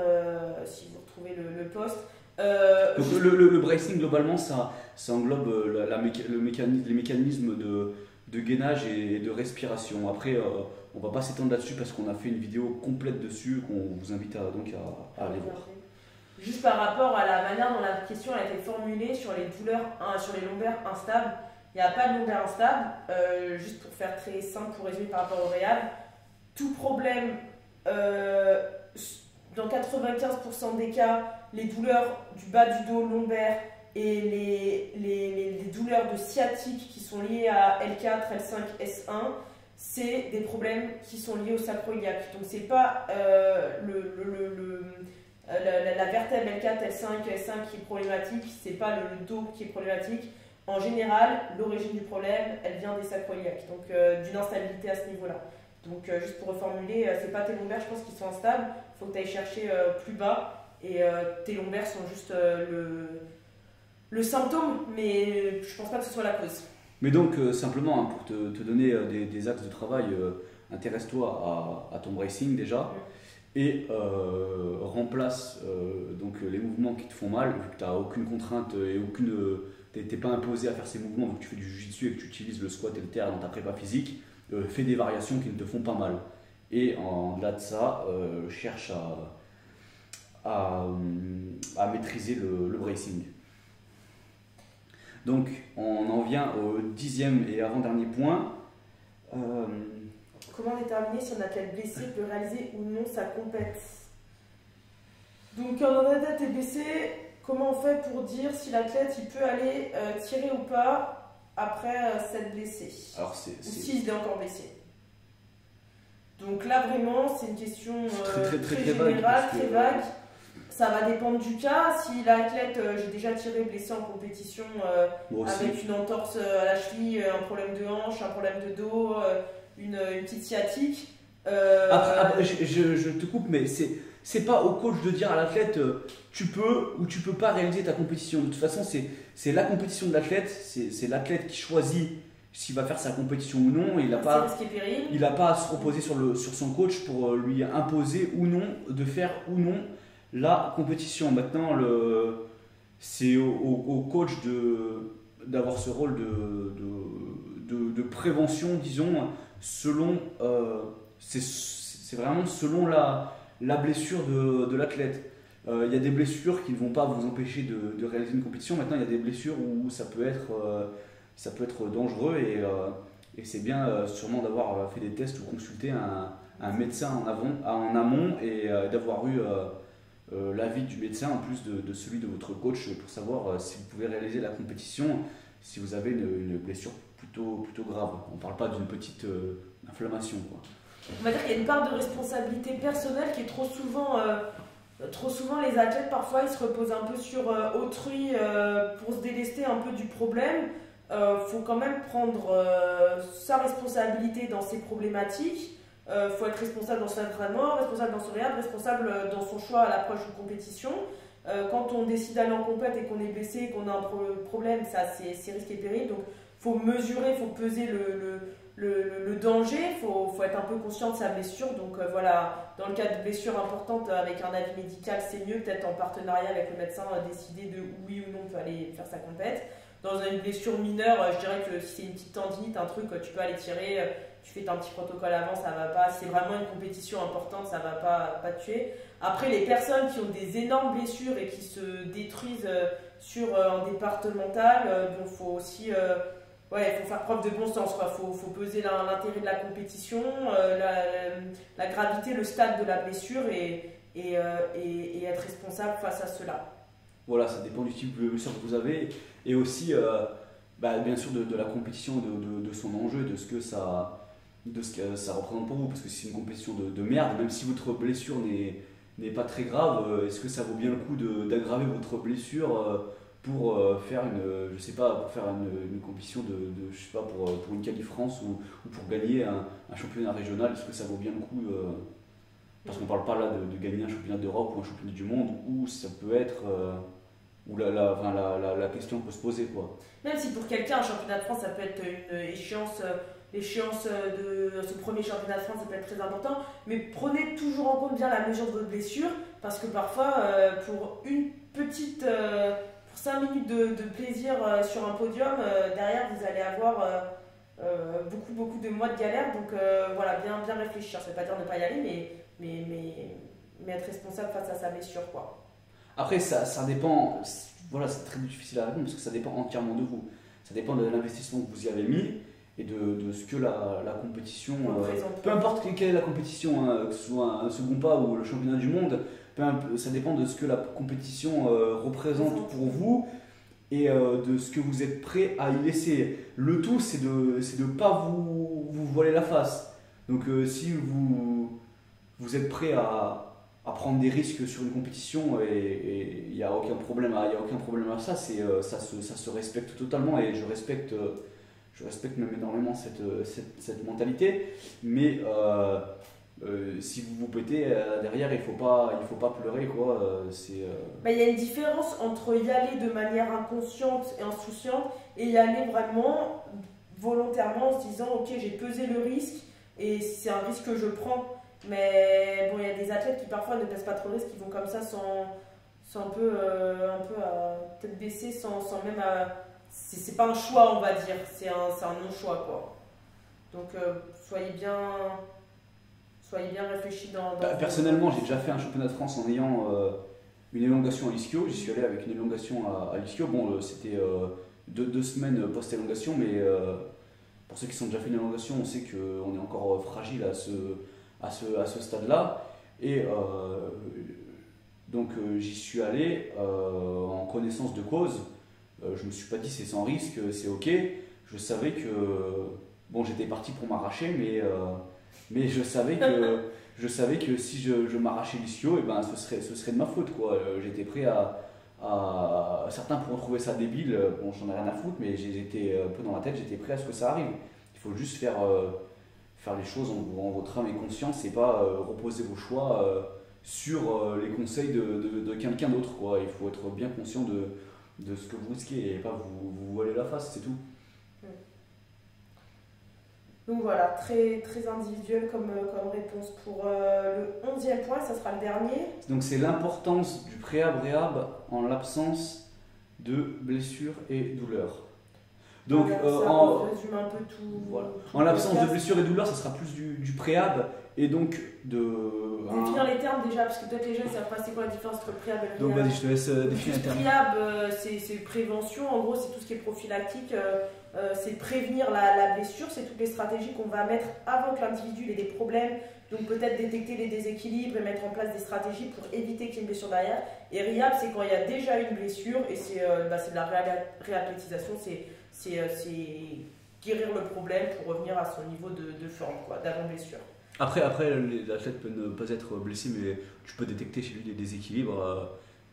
si vous retrouvez le post. Donc le bracing globalement ça englobe les mécanismes de gainage et de respiration. Après on va pas s'étendre là-dessus parce qu'on a fait une vidéo complète dessus qu'on vous invite à aller voir. Juste par rapport à la manière dont la question a été formulée sur les douleurs, sur les lombaires instables, il n'y a pas de lombaire instable. Juste pour faire très simple, pour résumer par rapport au réhab, tout problème, dans 95% des cas, les douleurs du bas du dos lombaire et les douleurs de sciatique qui sont liées à L4, L5, S1, c'est des problèmes qui sont liés au sacro-iliaque. Donc c'est pas la vertèbre L4, L5, S1 qui est problématique, c'est pas le dos qui est problématique. En général, l'origine du problème, elle vient des sacro-iliaques, donc d'une instabilité à ce niveau-là. Donc juste pour reformuler, c'est pas tes lombaires, je pense, qui sont instables, il faut que tu ailles chercher plus bas, et tes lombaires sont juste le symptôme, mais je pense pas que ce soit la cause. Mais donc simplement pour te donner des axes de travail, intéresse-toi à ton bracing déjà, et remplace donc les mouvements qui te font mal, vu que tu n'as aucune contrainte et t'es pas imposé à faire ces mouvements, vu que tu fais du jiu-jitsu et que tu utilises le squat et le terre dans ta prépa physique, fais des variations qui ne te font pas mal. Et en delà de ça, cherche à maîtriser le bracing. Donc on en vient au 10e et avant-dernier point. Comment déterminer si un athlète blessé peut réaliser ou non sa compète? Donc quand un athlète est blessé, comment on fait pour dire si l'athlète il peut aller tirer ou pas après s'être blessé? Alors ou s'il est encore blessé? Donc là vraiment c'est une question très générale, très vague. Ça va dépendre du cas. Si l'athlète, j'ai déjà tiré blessé en compétition avec une entorse à la cheville, un problème de hanche, un problème de dos, une petite sciatique. Après, je te coupe, mais c'est pas au coach de dire à l'athlète tu peux ou tu peux pas réaliser ta compétition. De toute façon, c'est la compétition de l'athlète, c'est l'athlète qui choisit s'il va faire sa compétition ou non. Il n'a pas à se reposer sur son coach pour lui imposer ou non de faire ou non la compétition. Maintenant, c'est au coach d'avoir ce rôle de prévention, disons, selon c'est vraiment selon la blessure de l'athlète. Il y a des blessures qui ne vont pas vous empêcher de réaliser une compétition. Maintenant, il y a des blessures où ça peut être dangereux, et c'est bien sûrement d'avoir fait des tests ou consulté un médecin en amont et d'avoir eu l'avis du médecin en plus de celui de votre coach pour savoir si vous pouvez réaliser la compétition si vous avez une blessure plutôt grave. On ne parle pas d'une petite inflammation, quoi. On va dire qu'il y a une part de responsabilité personnelle qui est trop souvent trop souvent, les athlètes, parfois, ils se reposent un peu sur autrui pour se délester un peu du problème. Faut quand même prendre sa responsabilité dans ces problématiques. Faut être responsable dans son entraînement, responsable dans son réhab, responsable dans son choix à l'approche d'une compétition. Quand on décide d'aller en compète et qu'on est blessé, qu'on a un problème, ça c'est risqué et péril. Donc faut mesurer, faut peser le danger, faut être un peu conscient de sa blessure. Donc voilà, dans le cas de blessures importantes avec un avis médical, c'est mieux peut-être en partenariat avec le médecin décider de oui ou non on peut aller faire sa compète. Dans une blessure mineure, je dirais que si c'est une petite tendinite, un truc, tu peux aller tirer, tu fais un petit protocole avant, ça va pas. Si c'est vraiment une compétition importante, ça va pas te tuer. Après, les personnes qui ont des énormes blessures et qui se détruisent sur un départemental, bon, faut aussi faut faire preuve de bon sens. Faut peser l'intérêt de la compétition, la gravité, le stade de la blessure et être responsable face à cela. Voilà, ça dépend du type de blessure que vous avez et aussi bien sûr de la compétition, de son enjeu, de ce que ça représente pour vous. Parce que si c'est une compétition de merde, même si votre blessure n'est pas très grave, est-ce que ça vaut bien le coup d'aggraver votre blessure pour faire une compétition je sais pas, pour une qualif France ou pour gagner un championnat régional? Est-ce que ça vaut bien le coup parce qu'on parle pas là de gagner un championnat d'Europe ou un championnat du monde où ça peut être où la question peut se poser, quoi. Même si pour quelqu'un un championnat de France ça peut être une échéance de ce premier championnat de France, ça peut être très important, mais prenez toujours en compte bien la mesure de votre blessure, parce que parfois pour une petite pour 5 minutes de plaisir sur un podium, derrière vous allez avoir beaucoup de mois de galère. Donc voilà, bien réfléchir. Ça ne veut pas dire ne pas y aller, mais être responsable face à sa blessure, quoi. Après, ça dépend, voilà, c'est très difficile à répondre parce que ça dépend entièrement de vous. Ça dépend de l'investissement que vous y avez mis et de ce que la compétition, peu importe quelle est la compétition, que ce soit un second pas ou le championnat du monde, ça dépend de ce que la compétition représente pour vous et de ce que vous êtes prêt à y laisser. Le tout, c'est de ne pas vous voiler la face. Donc si vous êtes prêt à prendre des risques sur une compétition et il n'y a aucun problème à ça, ça se respecte totalement et je respecte même énormément cette mentalité, mais si vous vous pétez derrière, il faut pas pleurer, quoi. Il y a une différence entre y aller de manière inconsciente et insouciante et y aller vraiment volontairement en se disant ok, j'ai pesé le risque et c'est un risque que je prends. Mais bon, il y a des athlètes qui parfois ne pèsent pas trop de risques, qui vont comme ça sans un peu à tête baissée, sans même c'est pas un choix, on va dire, c'est un non-choix, quoi. Donc soyez bien réfléchis dans personnellement, j'ai déjà fait un championnat de France en ayant une élongation à l'ischio. J'y suis allé avec une élongation à l'ischio. Bon, c'était 2 semaines post-élongation, mais pour ceux qui sont déjà fait une élongation, on sait qu'on est encore fragile à ce stade-là. Et donc j'y suis allé en connaissance de cause. Je me suis pas dit c'est sans risque, c'est ok. Je savais que bon, j'étais parti pour m'arracher, mais je savais que si je m'arrachais l'ischio, et ben ce serait de ma faute, quoi. J'étais prêt à certains pourront trouver ça débile. Bon, j'en ai rien à foutre, mais j'étais un peu dans la tête, j'étais prêt à ce que ça arrive. Il faut juste faire les choses en votre âme et conscience et pas reposer vos choix sur les conseils de quelqu'un d'autre, quoi. Il faut être bien conscient de ce que vous risquez et pas vous voiler la face, c'est tout. Donc voilà, très, très individuel comme réponse. Pour le 11e point, ça sera le dernier. Donc c'est l'importance du préhab-réhab en l'absence de blessures et douleurs. Donc, on résume un peu tout. Voilà. En l'absence de blessures et douleurs, ça sera plus du préhab et donc définir les termes déjà, parce que peut-être les gens ne savent pas c'est quoi la différence entre préhab et réhab. Donc vas-y, je te laisse définir les termes. Préhab, c'est prévention, en gros c'est tout ce qui est prophylactique, c'est prévenir la blessure, c'est toutes les stratégies qu'on va mettre avant que l'individu ait des problèmes, donc peut-être détecter les déséquilibres et mettre en place des stratégies pour éviter qu'il y ait une blessure derrière. Et réhab, c'est quand il y a déjà une blessure et c'est de la réathlétisation, c'est guérir le problème pour revenir à son niveau de forme, quoi, d'avant blessure. Après l'athlète peut ne pas être blessé, mais tu peux détecter chez lui des déséquilibres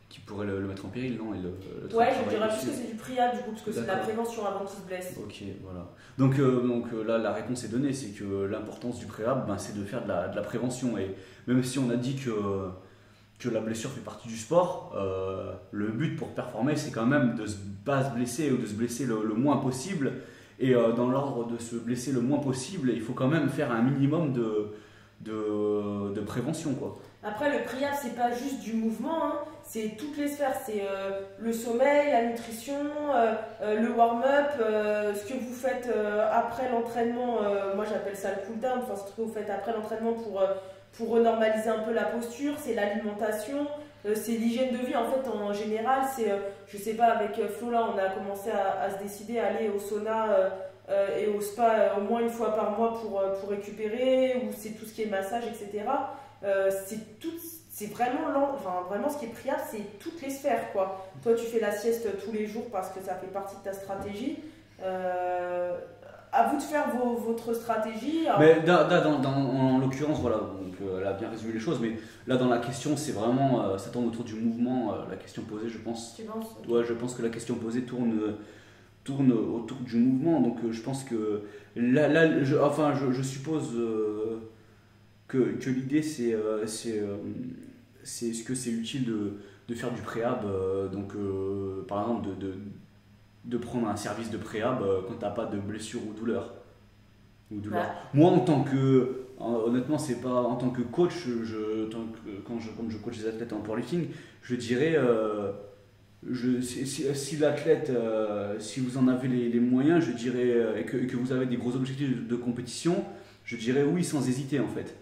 qui pourraient le mettre en péril, non? Ouais, je dirais plus que c'est du priable du coup, parce que c'est de la prévention avant qu'il se blesse. Ok, voilà. Donc là, la réponse est donnée, c'est que l'importance du préalable, c'est de faire de la prévention. Et même si on a dit que la blessure fait partie du sport, le but pour performer, c'est quand même de ne pas se blesser ou de se blesser le moins possible. Et dans l'ordre de se blesser le moins possible, il faut quand même faire un minimum de prévention, quoi. Après, le priable, c'est pas juste du mouvement, hein. C'est toutes les sphères. C'est le sommeil, la nutrition, le warm-up, ce que vous faites après l'entraînement. Moi, j'appelle ça le cool-down. Enfin, ce que vous faites après l'entraînement pour renormaliser un peu la posture. C'est l'alimentation, c'est l'hygiène de vie. En fait, en général, c'est, je sais pas, avec Flo, là, on a commencé à se décider à aller au sauna et au spa au moins une fois par mois pour récupérer, ou c'est tout ce qui est massage, etc. C'est vraiment ce qui est priable, c'est toutes les sphères, quoi. Toi, tu fais la sieste tous les jours parce que ça fait partie de ta stratégie. À vous de faire votre stratégie. Mais en l'occurrence, voilà, donc, elle a bien résumé les choses, mais là dans la question, c'est vraiment, ça tourne autour du mouvement, la question posée, je pense. Tu penses? Ouais, je pense que la question posée tourne autour du mouvement, donc je pense que là je suppose que l'idée c'est ce que c'est utile de faire du préhab, donc par exemple de prendre un service de préhab quand tu n'as pas de blessure ou douleur. Ouais. Moi, honnêtement, c'est pas en tant que coach, comme je coach les athlètes en powerlifting, je dirais, si l'athlète, si vous en avez les moyens, je dirais, et que vous avez des gros objectifs de compétition, je dirais oui sans hésiter en fait.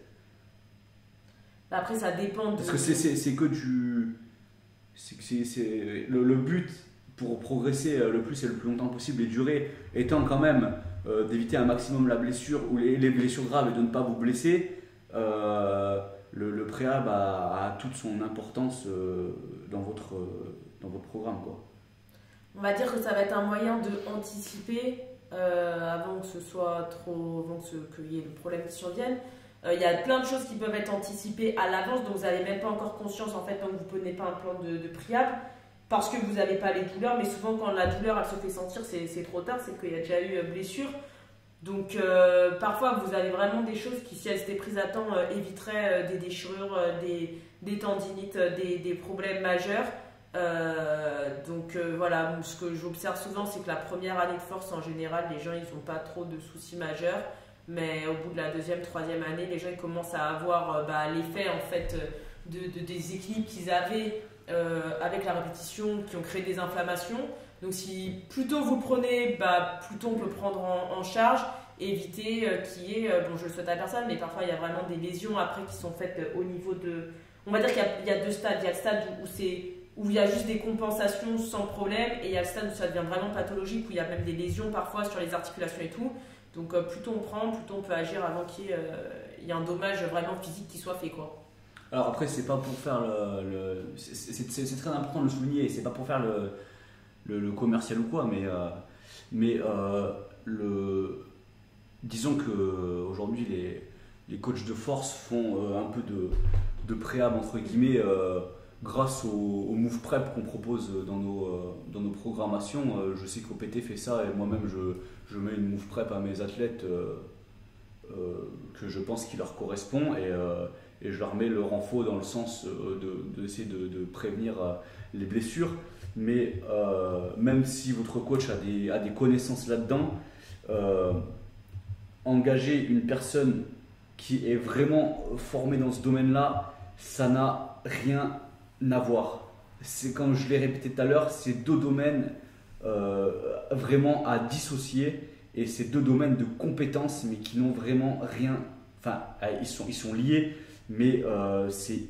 Après, ça dépend de... Parce que c'est que du... Le but pour progresser le plus et le plus longtemps possible et durer, étant quand même d'éviter un maximum la blessure ou les blessures graves et de ne pas vous blesser, le préhab a toute son importance dans votre programme, quoi. On va dire que ça va être un moyen d'anticiper avant que ce soit trop... avant qu'il y ait le problème qui survienne. Il y a plein de choses qui peuvent être anticipées à l'avance, donc vous n'avez même pas encore conscience en fait, tant que vous ne prenez pas un plan de préhab, parce que vous n'avez pas les douleurs, mais souvent quand la douleur elle se fait sentir, c'est trop tard, c'est qu'il y a déjà eu blessure. Donc parfois vous avez vraiment des choses qui, si elles étaient prises à temps, éviteraient des déchirures, des tendinites, des problèmes majeurs. Voilà, ce que j'observe souvent, c'est que la première année de force, en général, les gens ils n'ont pas trop de soucis majeurs. Mais au bout de la deuxième, troisième année, les gens ils commencent à avoir l'effet en fait, des déséquilibres qu'ils avaient avec la répétition, qui ont créé des inflammations. Donc si plus tôt vous prenez, plus tôt on peut prendre en charge, et éviter qu'il y ait, bon je le souhaite à personne, mais parfois il y a vraiment des lésions après qui sont faites au niveau de... On va dire qu'il y a deux stades. Il y a le stade où il y a juste des compensations sans problème, et il y a le stade où ça devient vraiment pathologique, où il y a même des lésions parfois sur les articulations et tout. Donc plus tôt on prend, plus tôt on peut agir avant qu'il y ait un dommage vraiment physique qui soit fait, quoi. Alors après, c'est pas pour faire c'est très important de le souligner, c'est pas pour faire le commercial ou quoi, mais disons que aujourd'hui les coachs de force font un peu de préhab entre guillemets grâce au move prep qu'on propose dans nos programmations. Je sais qu'OPT fait ça, et moi-même je mets une move prep à mes athlètes que je pense qui leur correspond, et je leur mets le renfort dans le sens d'essayer de prévenir les blessures. Mais même si votre coach a des connaissances là-dedans, engager une personne qui est vraiment formée dans ce domaine-là, ça n'a rien à voir. C'est, comme je l'ai répété tout à l'heure, c'est deux domaines vraiment à dissocier, et c'est deux domaines de compétences mais qui n'ont vraiment rien, enfin ils sont liés, mais c'est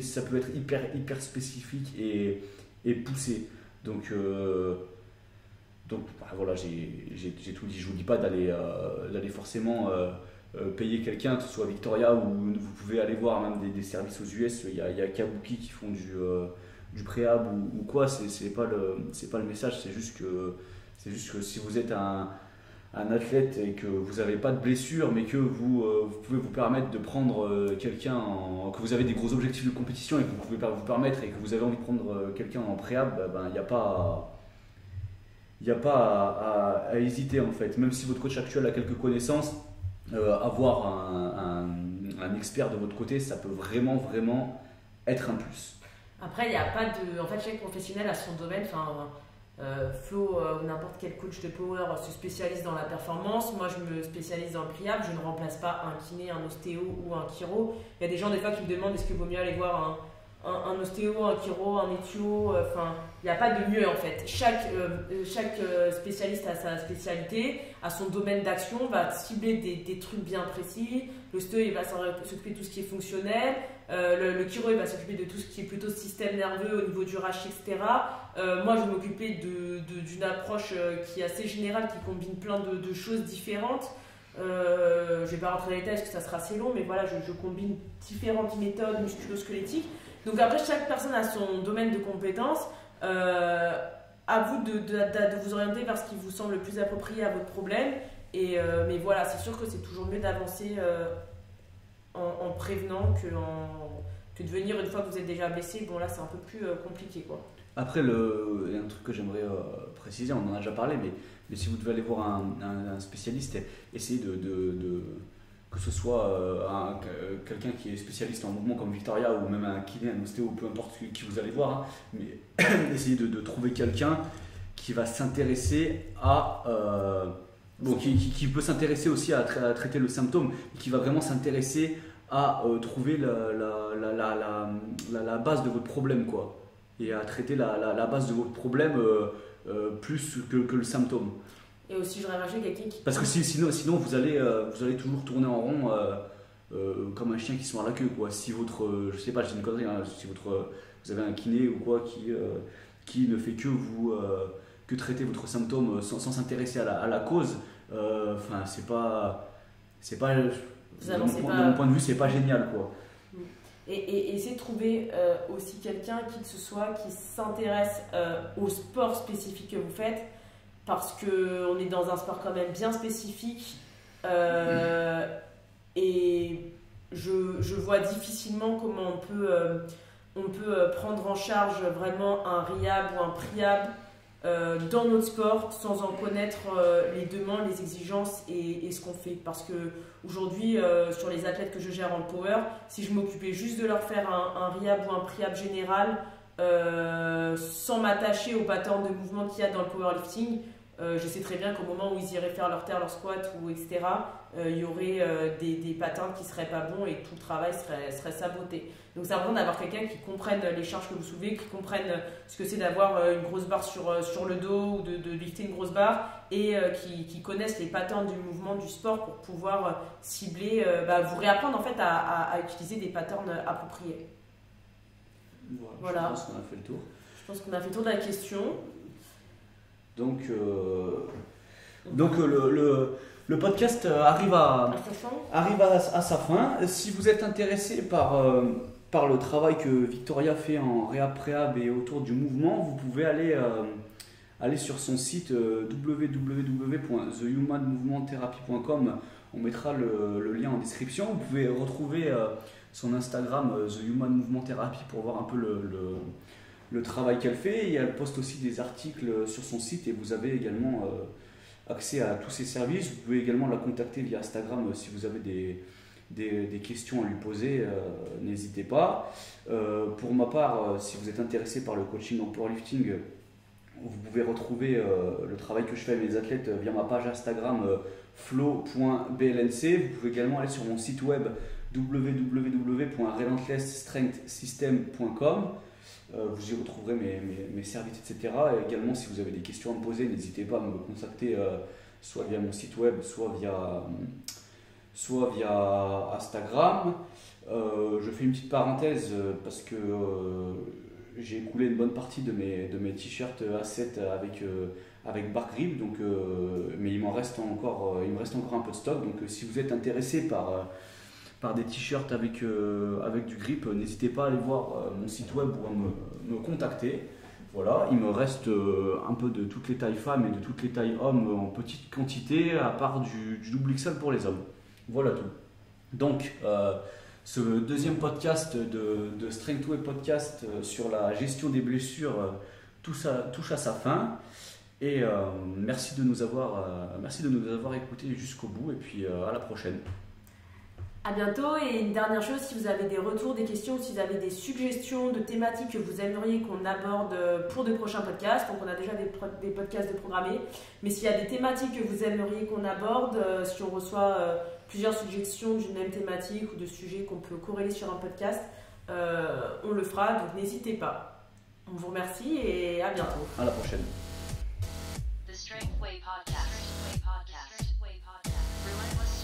ça peut être hyper spécifique et poussé. Donc voilà, j'ai tout dit. Je vous dis pas d'aller forcément payer quelqu'un, que ce soit Victoria, ou vous pouvez aller voir même des services aux US. Il y a Kabuki qui font du préhab ou quoi. C'est pas le message. C'est juste que si vous êtes un athlète et que vous n'avez pas de blessure, mais que vous pouvez vous permettre de prendre quelqu'un, que vous avez des gros objectifs de compétition et que vous pouvez pas vous permettre et que vous avez envie de prendre quelqu'un en préhab, il n'y a pas, à hésiter en fait. Même si votre coach actuel a quelques connaissances, avoir un expert de votre côté, ça peut vraiment être un plus. Après, il n'y a pas de. En fait, chaque professionnel a son domaine. Flo ou n'importe quel coach de power se spécialise dans la performance. Moi, je me spécialise dans le pliable. Je ne remplace pas un kiné, un ostéo ou un chiro. Il y a des gens des fois qui me demandent est-ce qu'il vaut mieux aller voir un ostéo, un chiro, un éthio. Il n'y a pas de mieux en fait. Chaque spécialiste a sa spécialité, a son domaine d'action, va cibler des trucs bien précis. L'ostéo, il va s'occuper de tout ce qui est fonctionnel. Le chiro, il va s'occuper de tout ce qui est plutôt système nerveux au niveau du rachis, etc. Moi, je vais m'occuper d'une approche qui est assez générale, qui combine plein de choses différentes. Je ne vais pas rentrer dans les détails parce que ça sera assez long, mais voilà, je combine différentes méthodes musculo-squelettiques. Donc après, chaque personne a son domaine de compétences. À vous de vous orienter vers ce qui vous semble le plus approprié à votre problème. Mais voilà, c'est sûr que c'est toujours mieux d'avancer en prévenant que de venir une fois que vous êtes déjà blessé. Bon là, c'est un peu plus compliqué quoi. Après, il y a un truc que j'aimerais préciser, on en a déjà parlé, mais si vous devez aller voir un spécialiste, essayez que ce soit quelqu'un qui est spécialiste en mouvement comme Victoria ou même un kiné, un ostéo, peu importe qui vous allez voir, hein, mais essayez de trouver quelqu'un qui va s'intéresser à... qui peut s'intéresser aussi à traiter le symptôme, et qui va vraiment s'intéresser à trouver la base de votre problème, quoi. Et à traiter la base de votre problème plus que le symptôme. Et aussi, je voudrais rajouter quelqu'un qui... Parce que sinon vous allez toujours tourner en rond comme un chien qui se mord la queue, quoi. Si je sais pas, je dis une connerie, hein, si vous avez un kiné ou quoi qui ne fait que traiter votre symptôme sans s'intéresser à la cause, c'est pas de mon point de vue, c'est pas génial, quoi. Et essayer de trouver aussi quelqu'un qui s'intéresse au sport spécifique que vous faites, parce qu'on est dans un sport quand même bien spécifique et je vois difficilement comment on peut prendre en charge vraiment un rehab ou un prehab dans notre sport sans en connaître les demandes, les exigences et ce qu'on fait. Parce que aujourd'hui, sur les athlètes que je gère en power, si je m'occupais juste de leur faire un rehab ou un prehab général sans m'attacher aux patterns de mouvement qu'il y a dans le powerlifting, je sais très bien qu'au moment où ils iraient faire leur terre, leur squat, ou etc., il y aurait des patterns qui ne seraient pas bons et tout le travail serait saboté. Donc c'est important d'avoir quelqu'un qui comprenne les charges que vous soulevez, qui comprenne ce que c'est d'avoir une grosse barre sur le dos ou de lifter une grosse barre et qui connaissent les patterns du mouvement du sport pour pouvoir cibler, vous réapprendre en fait à utiliser des patterns appropriés. Voilà. Je pense qu'on a fait le tour. Je pense qu'on a fait le tour de la question. Donc le podcast arrive à sa fin. Si vous êtes intéressé par le travail que Victoria fait en réhab, préhab et autour du mouvement, vous pouvez aller sur son site www.thehumanmovementtherapy.com. On mettra le lien en description. Vous pouvez retrouver son Instagram The Human Movement Therapy pour voir un peu le travail qu'elle fait, et elle poste aussi des articles sur son site et vous avez également accès à tous ses services. Vous pouvez également la contacter via Instagram si vous avez des questions à lui poser, n'hésitez pas. Pour ma part, si vous êtes intéressé par le coaching en powerlifting, vous pouvez retrouver le travail que je fais avec mes athlètes via ma page Instagram flow.blnc. Vous pouvez également aller sur mon site web www.relentlessstrengthsystem.com. Vous y retrouverez mes services, etc. Et également, si vous avez des questions à me poser, n'hésitez pas à me contacter soit via mon site web, soit via Instagram. Je fais une petite parenthèse parce que j'ai écoulé une bonne partie de mes t-shirts A7 avec Bar Grip, donc, mais il me reste encore un peu de stock. Donc si vous êtes intéressé par des t-shirts avec du grip, n'hésitez pas à aller voir mon site web ou à me contacter. Voilà, il me reste un peu de toutes les tailles femmes et de toutes les tailles hommes en petite quantité, à part du double XL pour les hommes. Voilà tout. Donc, ce deuxième podcast de Strength Way Podcast sur la gestion des blessures touche à sa fin. Et merci de nous avoir écoutés jusqu'au bout. Et puis à la prochaine. À bientôt. Et une dernière chose, si vous avez des retours, des questions, si vous avez des suggestions de thématiques que vous aimeriez qu'on aborde pour de prochains podcasts, donc on a déjà des podcasts de programmés, mais s'il y a des thématiques que vous aimeriez qu'on aborde, si on reçoit plusieurs suggestions d'une même thématique ou de sujets qu'on peut corréler sur un podcast, on le fera, donc n'hésitez pas. On vous remercie et à bientôt. À la prochaine. The Strength Way Podcast. Relentless